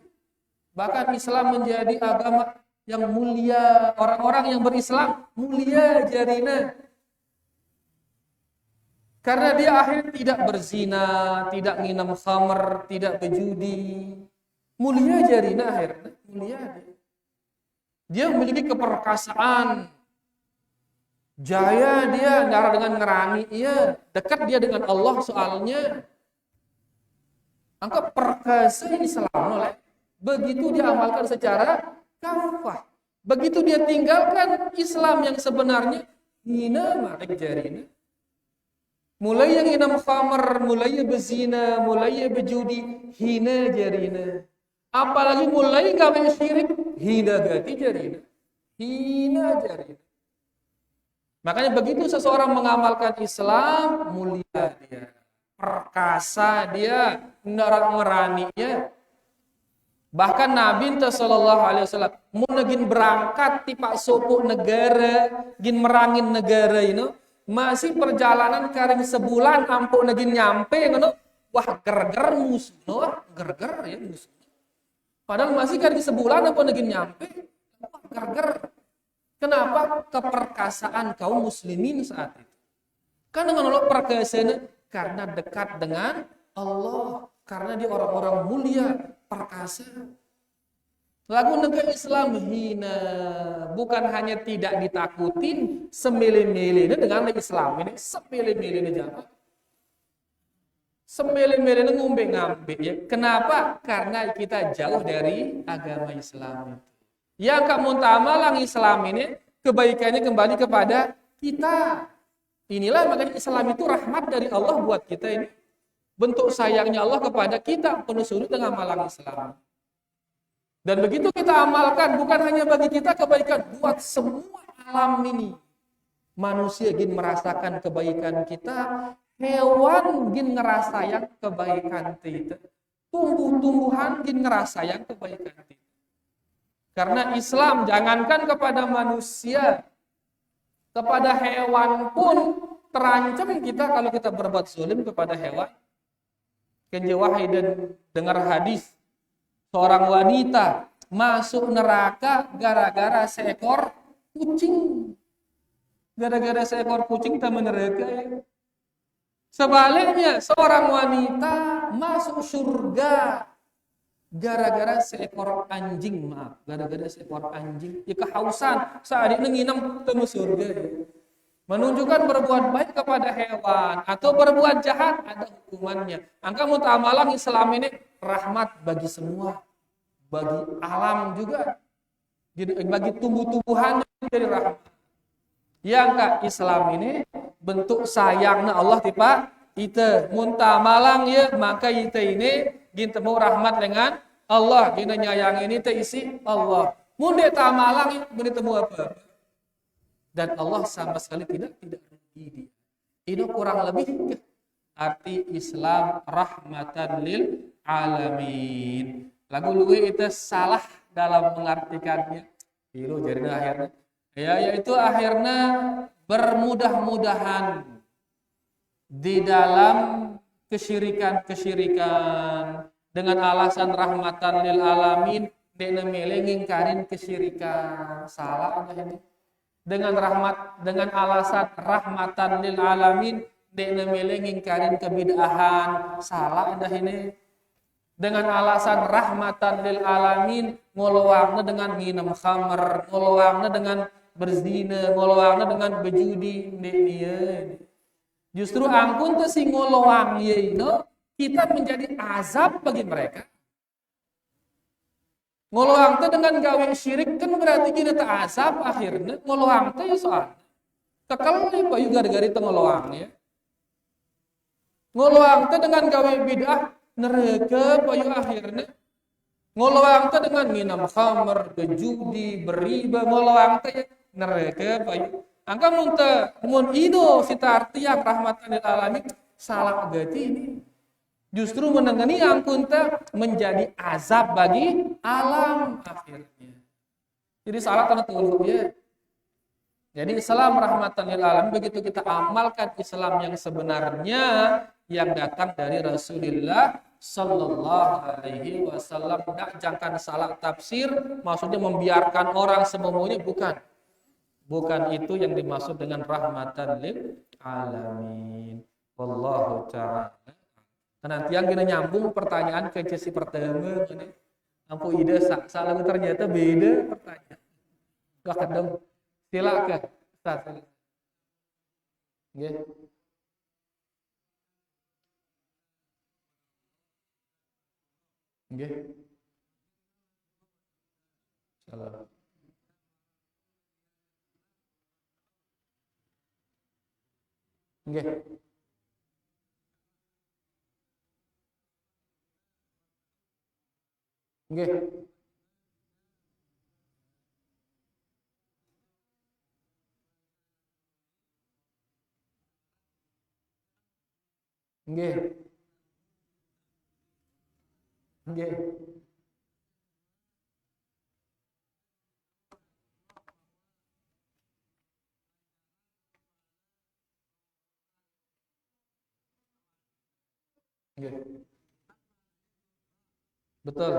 Speaker 1: Bahkan Islam menjadi agama yang mulia. Orang-orang yang berislam mulia jarina. Karena dia akhirnya tidak berzina, tidak minum khamr, tidak berjudi. Mulia jarina akhirnya. Mulia dia. Dia memiliki keperkasaan. Jaya dia, darah dengan ngerani. Iya, dekat dia dengan Allah soalnya. Angka perkasa Islam oleh begitu dia amalkan secara kafah. Begitu dia tinggalkan Islam yang sebenarnya, hina malik jarina. Mulai yang inam khamar, mulai berzina, mulai berjudi, hina jarina. Apalagi mulai gawe syirik, hina gati jarina. Hina jarina. Makanya begitu seseorang mengamalkan Islam, mulia dia. Perkasa dia, ngeraninya. Bahkan Nabi sallallahu alaihi wasallam mun gin berangkat ti pak sopo negara, gin merangin negara ini, masih perjalanan karing sebulan ampun gin nyampe ngono, wah gerger musuh, wah gerger ya musuh. Padahal masih karing sebulan ampun gin nyampe, wah gerger. Kenapa? Keperkasaan kaum muslimin saat itu. Karena menolak perkasaan karena dekat dengan Allah, karena dia orang-orang mulia, perkasa. Lagu negara Islam hina, bukan hanya tidak ditakutin, semilih-milih dengan Islam ini, semilih-milih jangan. Semilih-milih ngombe-ngambe ya. Kenapa? Karena kita jauh dari agama Islam. Yang kamu tamalang Islam ini kebaikannya kembali kepada kita. Inilah makanya Islam itu rahmat dari Allah buat kita ini. Bentuk sayangnya Allah kepada kita penuh surut dengan amalan Islam. Dan begitu kita amalkan bukan hanya bagi kita kebaikan, buat semua alam ini. Manusia ingin merasakan kebaikan kita, hewan ingin ngerasain kebaikan kita. Tumbuh-tumbuhan ingin ngerasain kebaikan kita. Karena Islam jangankan kepada manusia, kepada hewan pun terancam kita kalau kita berbuat zalim kepada hewan. Kenjawahai dan dengar hadis seorang wanita masuk neraka gara-gara seekor kucing. Gara-gara seekor kucing tak neraka ya. Sebaliknya seorang wanita masuk surga gara-gara seekor anjing, maaf, gara-gara seekor anjing, ya kehausan, saat ini nginam temu surga ya. Menunjukkan berbuat baik kepada hewan atau berbuat jahat ada hukumannya. Angka mutamalang Islam ini rahmat bagi semua, bagi alam juga, bagi tumbuh-tumbuhan dari rahmat. Yang kak Islam ini bentuk sayangnya Allah tiba ite muntamalang ya maka ite ini gin temu rahmat dengan Allah, gin nyayang ini teisi Allah. Munde tamalang ya mun temu apa? Dan Allah sama sekali tidak rugi dia. Ini kurang lebih arti Islam rahmatan lil alamin. Lagu luwe itu salah dalam mengartikannya. Itu jadi akhirnya ya yaitu akhirnya bermudah-mudahan di dalam kesyirikan dengan alasan rahmatan lil alamin dene melengingkarin kesyirikan salah ini. Dengan alasan rahmatan lil alamin dene melengingkarin kebid'ahan salah ini. Dengan alasan rahmatan lil alamin ngolowangna dengan minum khamr, ngolowangna dengan berzina, ngolowangna dengan berjudi ini. Justru angkun teh sing ngolowang yeino kita menjadi azab bagi mereka. Ngolowang teh dengan gawe syirik kan berarti kita teh azab akhirnya ngolowang teh ya soal kekal nih payu gara-gara teh ngolowang ya. Ngolowang teh dengan gawe bid'ah neraka payu akhirnya ngolowang teh dengan minum khamr, berjudi, beriba, ngolowang teh neraka payu. Angka mun ino sitartiak rahmatan lil alamin salah gati ini. Justru menengani angkun teh menjadi azab bagi alam akhirnya. Jadi salat kana tuluy ya. Jadi Islam rahmatan lil alamin, begitu kita amalkan Islam yang sebenarnya yang datang dari Rasulullah sallallahu alaihi wasallam. Jangan salah tafsir, maksudnya membiarkan orang semaunya, bukan. Bukan itu yang dimaksud dengan rahmatan lil alamin. Wallahu ta'ala. Nanti yang kita nyambung pertanyaan ke sesi pertama ini. Ampu ide salah ternyata beda pertanyaan. Gak kadang. Silakan. Ustaz. Nggih. Nggih. Salah. Nggih. Nggih. Nggih. Nggih. Nggih. Betul.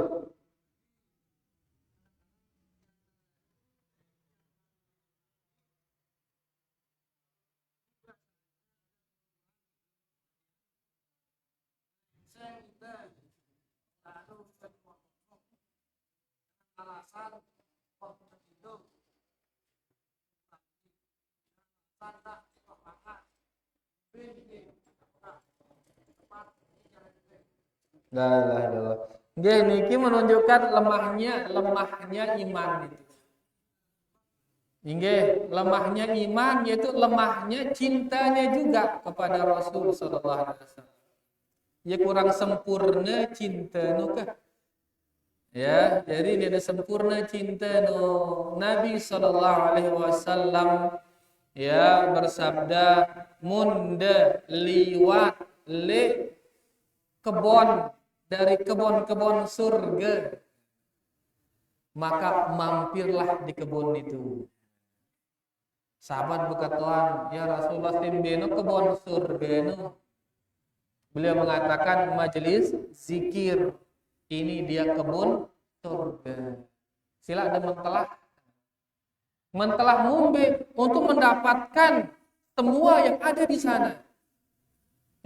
Speaker 1: La ilaha illallah. Nggih niki menunjukkan lemahnya iman itu. Nggih, lemahnya iman yaitu lemahnya cintanya juga kepada Rasul sallallahu alaihi wasallam. Ya kurang sempurna cinta nu kah? Ya, jadi dia ada sempurna cinta nu Nabi sallallahu alaihi wasallam ya bersabda munda liwat le kebon dari kebon-kebon surga, maka mampirlah di kebun itu. Sahabat berkata, ya Rasulullah timbeno kebun surga nu. Beliau mengatakan majelis zikir, ini dia kebun surga. Sila ada mentelah mumbe untuk mendapatkan semua yang ada di sana.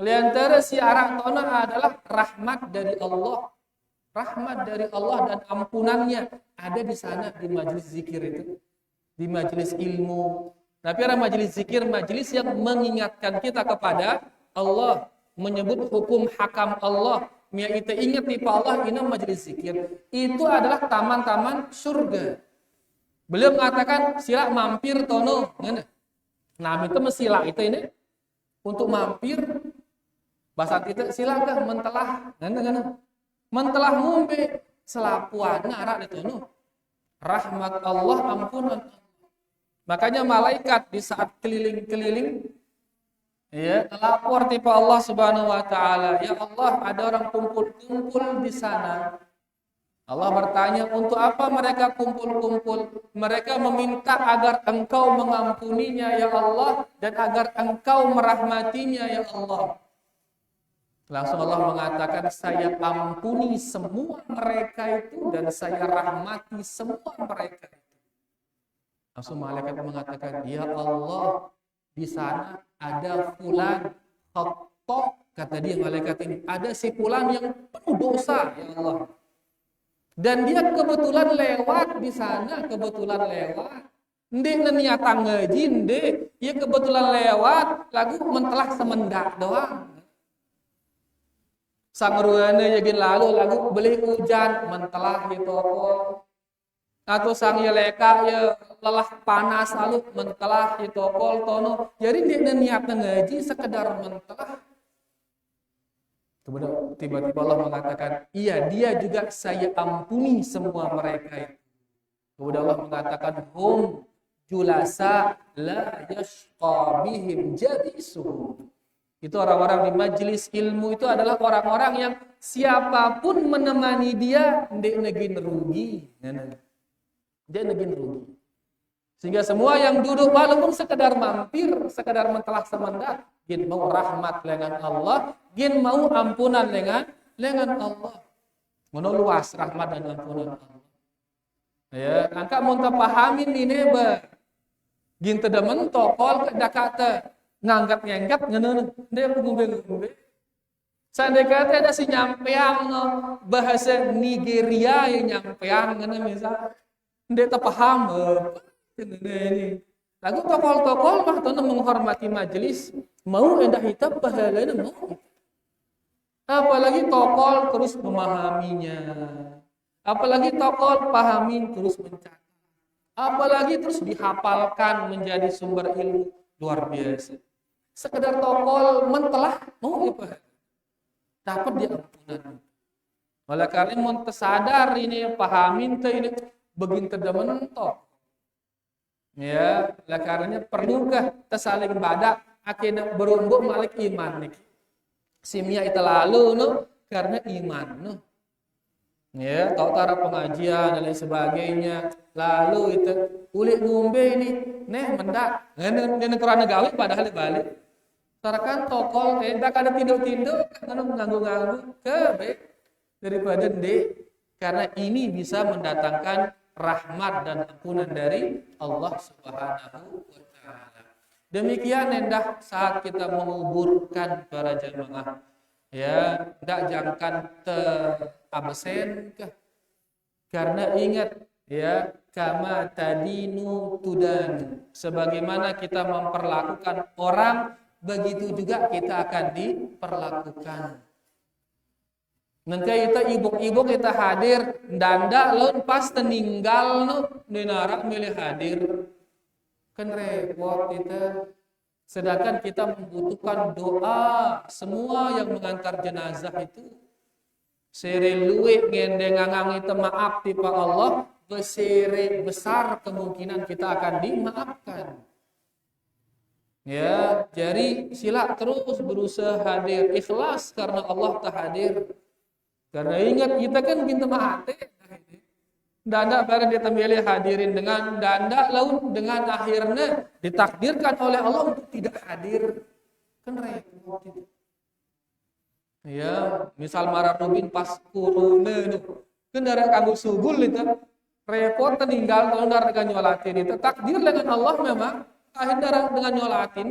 Speaker 1: Di antara siaran tona adalah rahmat dari Allah. Rahmat dari Allah dan ampunannya ada di sana di majelis zikir itu. Di majelis ilmu. Tapi ada majelis zikir, majelis yang mengingatkan kita kepada Allah. Menyebut hukum hakam Allah. Kita ingat nih Pak Allah, ini majelis zikir. Itu adalah taman-taman surga. Beliau mengatakan, sila mampir tono. Nah, itu mesila itu ini. Untuk mampir. Bahasa kita silakan mentelah, mentelah mumbe selapuan arak itu rahmat Allah ampunan. Makanya malaikat di saat keliling-keliling ya lapor tipe Allah Subhanahu wa taala, ya Allah ada orang kumpul-kumpul di sana. Allah bertanya, untuk apa mereka kumpul-kumpul? Mereka meminta agar Engkau mengampuninya ya Allah dan agar Engkau merahmatinya ya Allah. Langsung Allah mengatakan, saya ampuni semua mereka itu dan saya rahmati semua mereka itu. Langsung malaikat mengatakan, ya Allah, di sana ada fulan khata, kata dia malaikat ini, ada si fulan yang penuh dosa ya Allah. Dan dia kebetulan lewat di sana, kebetulan lewat. Ndek niatan ngaji, ndek, ya kebetulan lewat, lagu mentelah semendak doang. Sangruana jadi lalu lagu beli hujan mentelah di toko atau sang leka ya lelah panas lalu mentelah di toko tono jadi dia niat ngaji sekedar mentelah. Kemudian tiba-tiba Allah mengatakan iya dia juga saya ampuni semua mereka itu. Kemudian Allah mengatakan hum julasa la yashqa bihim jalisuhum. Itu orang-orang di majelis ilmu itu adalah orang-orang yang siapapun menemani dia ndek negin rugi. Dia negin rugi. Sehingga semua yang duduk walaupun sekedar mampir, sekedar mentelah semendak, gin mau rahmat dengan Allah, gin mau ampunan dengan Allah. Menuluas rahmat dan ampunan Allah. Ya, angka mun pahamin ini ba. Gin teu demen tokol dakata ngangkat-ngangkat ngeuneuh dia ngumbe-ngumbe. Sandeka teh ada si nyampeang bahasa Nigeria yang nyampeang ngeuneuh misal. Dia teu paham ini. Lagu tokol-tokol mah teu menghormati majelis, mau endah hitab pahalana mau. Apalagi tokol terus memahaminya. Apalagi tokol pahami terus mencatat. Apalagi terus dihafalkan menjadi sumber ilmu luar biasa. Sekedar tokol mentelah mau apa? Dapat dia ampunan. Oleh karena mun tersadar ini pahamin teh ini begin teu mentok. Ya, oleh karenanya perlukah tersaling badak akhirnya berumbuk malik iman nih. Simia itu lalu karena iman ya, tahu tara pengajian dan lain sebagainya. Lalu itu kulit ngombe ini, mendak. Ngan kerana gawe padahal balik. Tarakan tokol, tidak ada tinduk-tinduk, karena mengganggu-ganggu ke daripada karena ini bisa mendatangkan rahmat dan ampunan dari Allah Subhanahu wa taala. Demikian endah saat kita menguburkan para jemaah. Ya, tidak jangkan absen kah? Karena ingat ya, kama tadinu tudan. Sebagaimana kita memperlakukan orang, begitu juga kita akan diperlakukan. Nanti kita ibuk-ibuk kita hadir, danda laun pas teninggal dinara milih hadir. Kan repot kita. Sedangkan kita membutuhkan doa semua yang mengantar jenazah itu. Sere luwe ngendengangang itu maaf tipe Allah, besere besar kemungkinan kita akan dimaafkan. Ya, jadi sila terus berusaha hadir ikhlas karena Allah tak hadir. Karena ingat kita kan pintu mati. Danda barang dia tembilih hadirin dengan danda laun dengan akhirnya ditakdirkan oleh Allah untuk tidak hadir. Kan repot itu. Ya, misal marah Rubin pas kurune kan darah kanggo sugul itu repot meninggal tahun darah dengan nyolatin itu takdir dengan Allah memang akhir darah dengan nyolatin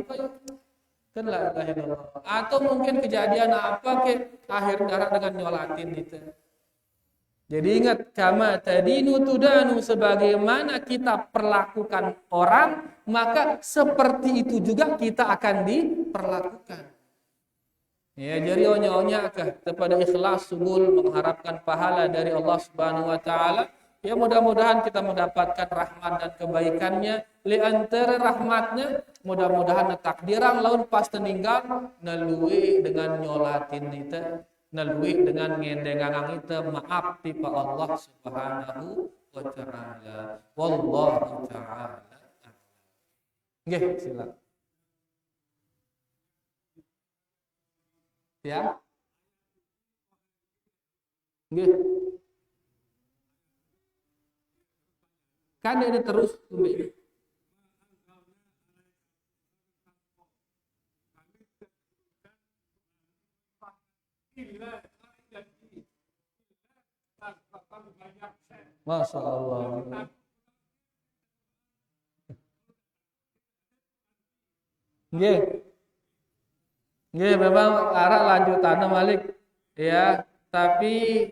Speaker 1: kan la ilaha illallah. Atau mungkin kejadian apa ke akhir darah dengan nyolatin itu. Jadi ingat kama tadinu tudanu, sebagaimana kita perlakukan orang, maka seperti itu juga kita akan diperlakukan. Ya, jadi onya-onya kepada ikhlas sungguh mengharapkan pahala dari Allah Subhanahu wa taala. Ya, mudah-mudahan kita mendapatkan rahmat dan kebaikannya. Li antara rahmatnya mudah-mudahan takdiran laun pas meninggal naluwi dengan nyolatin itu. Nalwi dengan ngendengangang itu maaf tipe Allah Subhanahu wa taala. Wallahu taala. Nggih, silakan. Ya. Nggih. Kan ini terus tumbuh. Masya Allah. Nggih. Nggih, memang arah lanjutannya Malik ya, tapi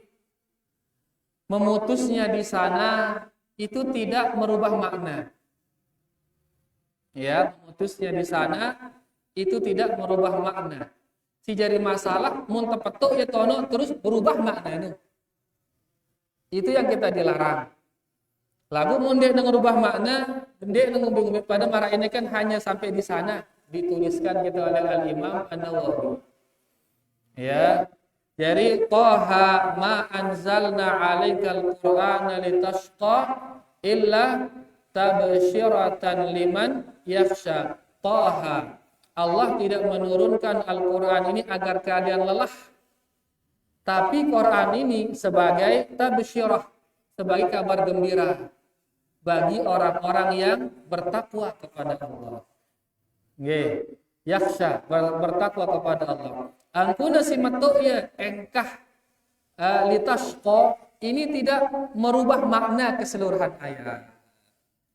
Speaker 1: memutusnya di sana itu tidak merubah makna. Ya, memutusnya di sana itu tidak merubah makna. Si jadi masalah mun tepetuk ya tono terus berubah maknanya. Itu yang kita dilarang. Lagu mun dek ngerubah makna, dek ngumbi-ngumbi pada marah ini kan hanya sampai di sana dituliskan gitu oleh Al-Imam An-Nawawi. Ya. Jadi Taha ma anzalna 'alaikal Qur'ana litashqa illa tabsyiratan liman yakhsha. Taha, Allah tidak menurunkan Al-Quran ini agar kalian lelah. Tapi Quran ini sebagai tabsyirah, sebagai kabar gembira. bagi orang-orang yang bertakwa kepada Allah. Nggih, yakhsha bertakwa kepada Allah. Angkuna simato ya engkah litashqa ini tidak merubah makna keseluruhan ayat.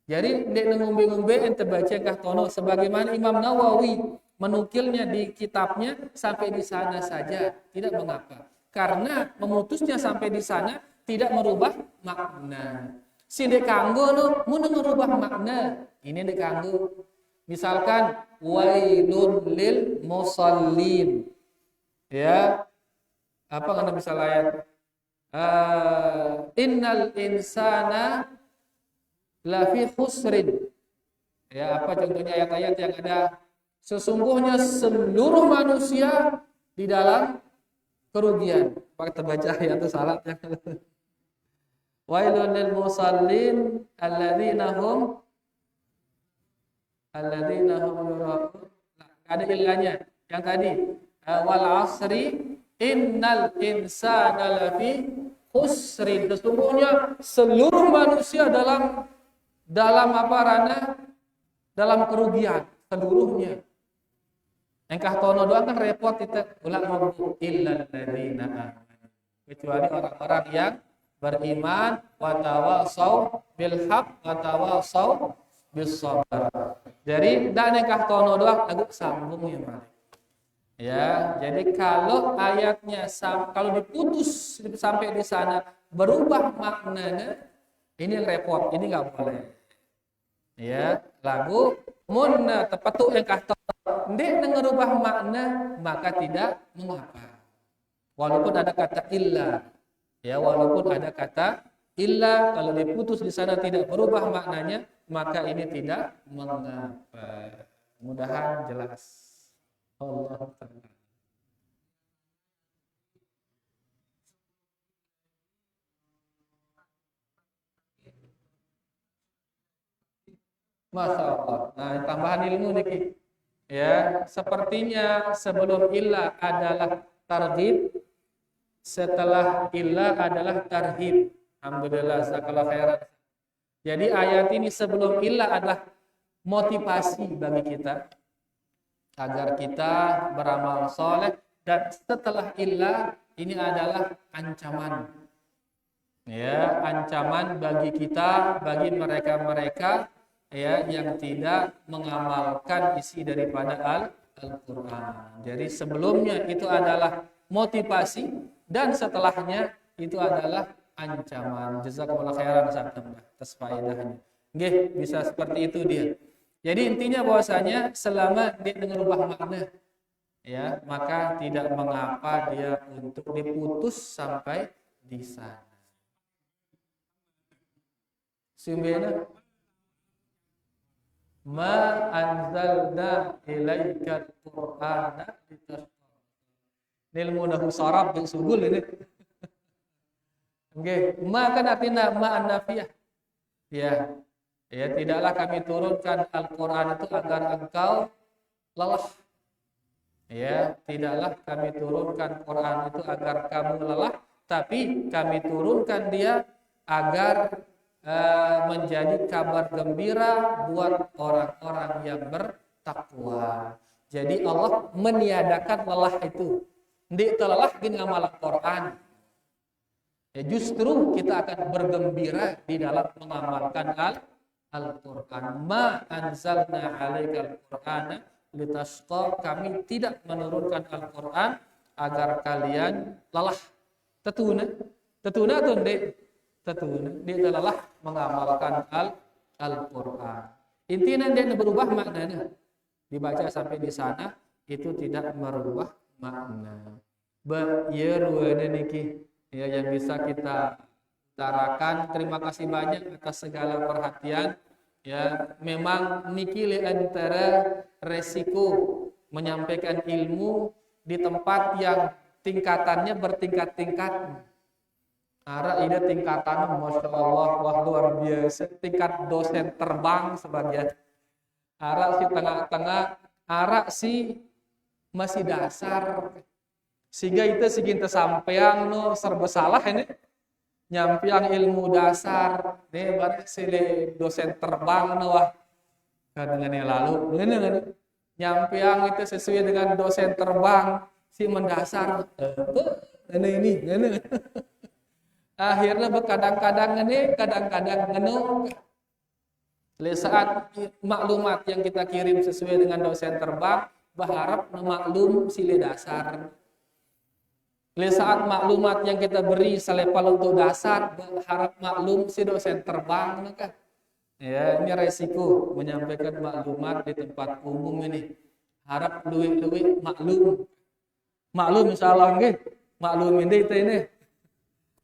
Speaker 1: Jadi dek ngombe-ngombe ente baca engkah tono sebagaimana Imam Nawawi menukilnya di kitabnya sampai di sana saja, tidak mengapa. Karena memutusnya sampai di sana tidak merubah makna. Si dek kanggo no mun merubah makna. Ini dek kanggo. Misalkan wailun lil musallin. Ya. Apa kan misal ayat? Innal insana lafi khusrin. Ya, apa contohnya ayat-ayat yang ada sesungguhnya seluruh manusia di dalam kerugian. Pakai terbaca ayat itu salah ya. Wailun lil musallin alladzina hum yuraqun. Ada ilahnya yang tadi wal asri innal insana lafi khusrin. Sesungguhnya seluruh manusia dalam apa rana dalam kerugian seluruhnya. Engkah tono doang kan repot kita ulang ngomong illal ladzina amanu. Kecuali orang-orang yang beriman wa tawasau bil haq wa tawasau bis sabr. Jadi dan engkah tono doang agak sambung ya Malik. Ya, jadi kalau ayatnya kalau diputus sampai di sana berubah maknanya, ini yang repot, ini nggak boleh. Ya, lagu mun tepetu yang kata ndek ngerubah makna maka tidak mengapa. Walaupun ada kata illa, ya walaupun ada kata illa kalau diputus di sana tidak berubah maknanya maka ini tidak mengapa. Mudahan jelas. Allah Ta'ala. Masya Allah. Nah, tambahan ilmu nih. Ya, sepertinya sebelum illa adalah targhib, setelah illa adalah tarhib. Alhamdulillah, jazakallahu khairan. Jadi ayat ini sebelum illa adalah motivasi bagi kita agar kita beramal soleh, dan setelah illa ini adalah ancaman. Ya, ancaman bagi kita, bagi mereka-mereka ya yang tidak mengamalkan isi daripada Al-Qur'an. Jadi sebelumnya itu adalah motivasi dan setelahnya itu adalah ancaman. Jazakumullah khairan atas faedahnya. Nggih, bisa seperti itu dia. Jadi intinya bahwasanya selama dia mengubah makna ya, maka tidak mengapa dia untuk diputus sampai di sana. Sumbena ma anzalna ilaikal qur'ana litashqa. Ilmu nahu sarab yang sugul ini. Oke, ma kan artinya ma an-nafiyah. Ya. Ya, tidaklah kami turunkan Al-Qur'an itu agar engkau lelah. Ya, tidaklah kami turunkan Quran itu agar kamu lelah, tapi kami turunkan dia agar menjadi kabar gembira buat orang-orang yang bertakwa. Jadi Allah meniadakan lelah itu. Ndik terlelah gini ngamal Quran. Ya, justru kita akan bergembira di dalam mengamalkan Al-Qur'an. Ma anzalna 'alaikal Qur'ana litashqa. Kami tidak menurunkan Al-Qur'an agar kalian lelah. Tetuna tuh Dek. Tetuna dia lelah mengamalkan Al-Qur'an. Intinya dia berubah maknanya. Dibaca sampai di sana itu tidak merubah makna. Bayarwana niki ya yang bisa kita utarakan. Terima kasih banyak atas segala perhatian. Ya, memang niki antara resiko menyampaikan ilmu di tempat yang tingkatannya bertingkat-tingkat. Ara ini tingkatan Masya Allah, wah luar biasa. Tingkat dosen terbang sebagian. Ara si tengah-tengah, ara si masih dasar. Sehingga itu segintu sampean no serba salah ini. nyampiang ilmu dasar nih baru sile dosen terbang wah kan dengan yang lalu dengan nyampiang itu sesuai dengan dosen terbang si mendasar ini akhirnya kadang-kadang ngenu saat maklumat yang kita kirim sesuai dengan dosen terbang berharap memaklum sile dasar. Saat maklumat yang kita beri selevel untuk dasar berharap maklum si dosen terbang maka ya ini resiko menyampaikan maklumat di tempat umum ini. Harap duit maklum insyaallah nggih. Maklum ini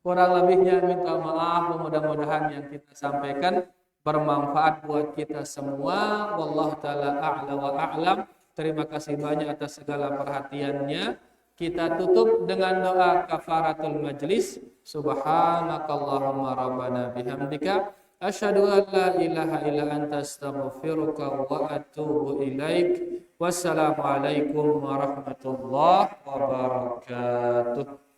Speaker 1: kurang lebihnya minta maaf, mudah-mudahan yang kita sampaikan bermanfaat buat kita semua. Wallahu taala a'la wa a'lam. Terima kasih banyak atas segala perhatiannya. Kita tutup dengan doa kafaratul majlis. Subhanakallahumma rabbana bihamdika asyhadu an la ilaha illa anta astaghfiruka wa atubu ilaik. Wassalamualaikum warahmatullahi wabarakatuh.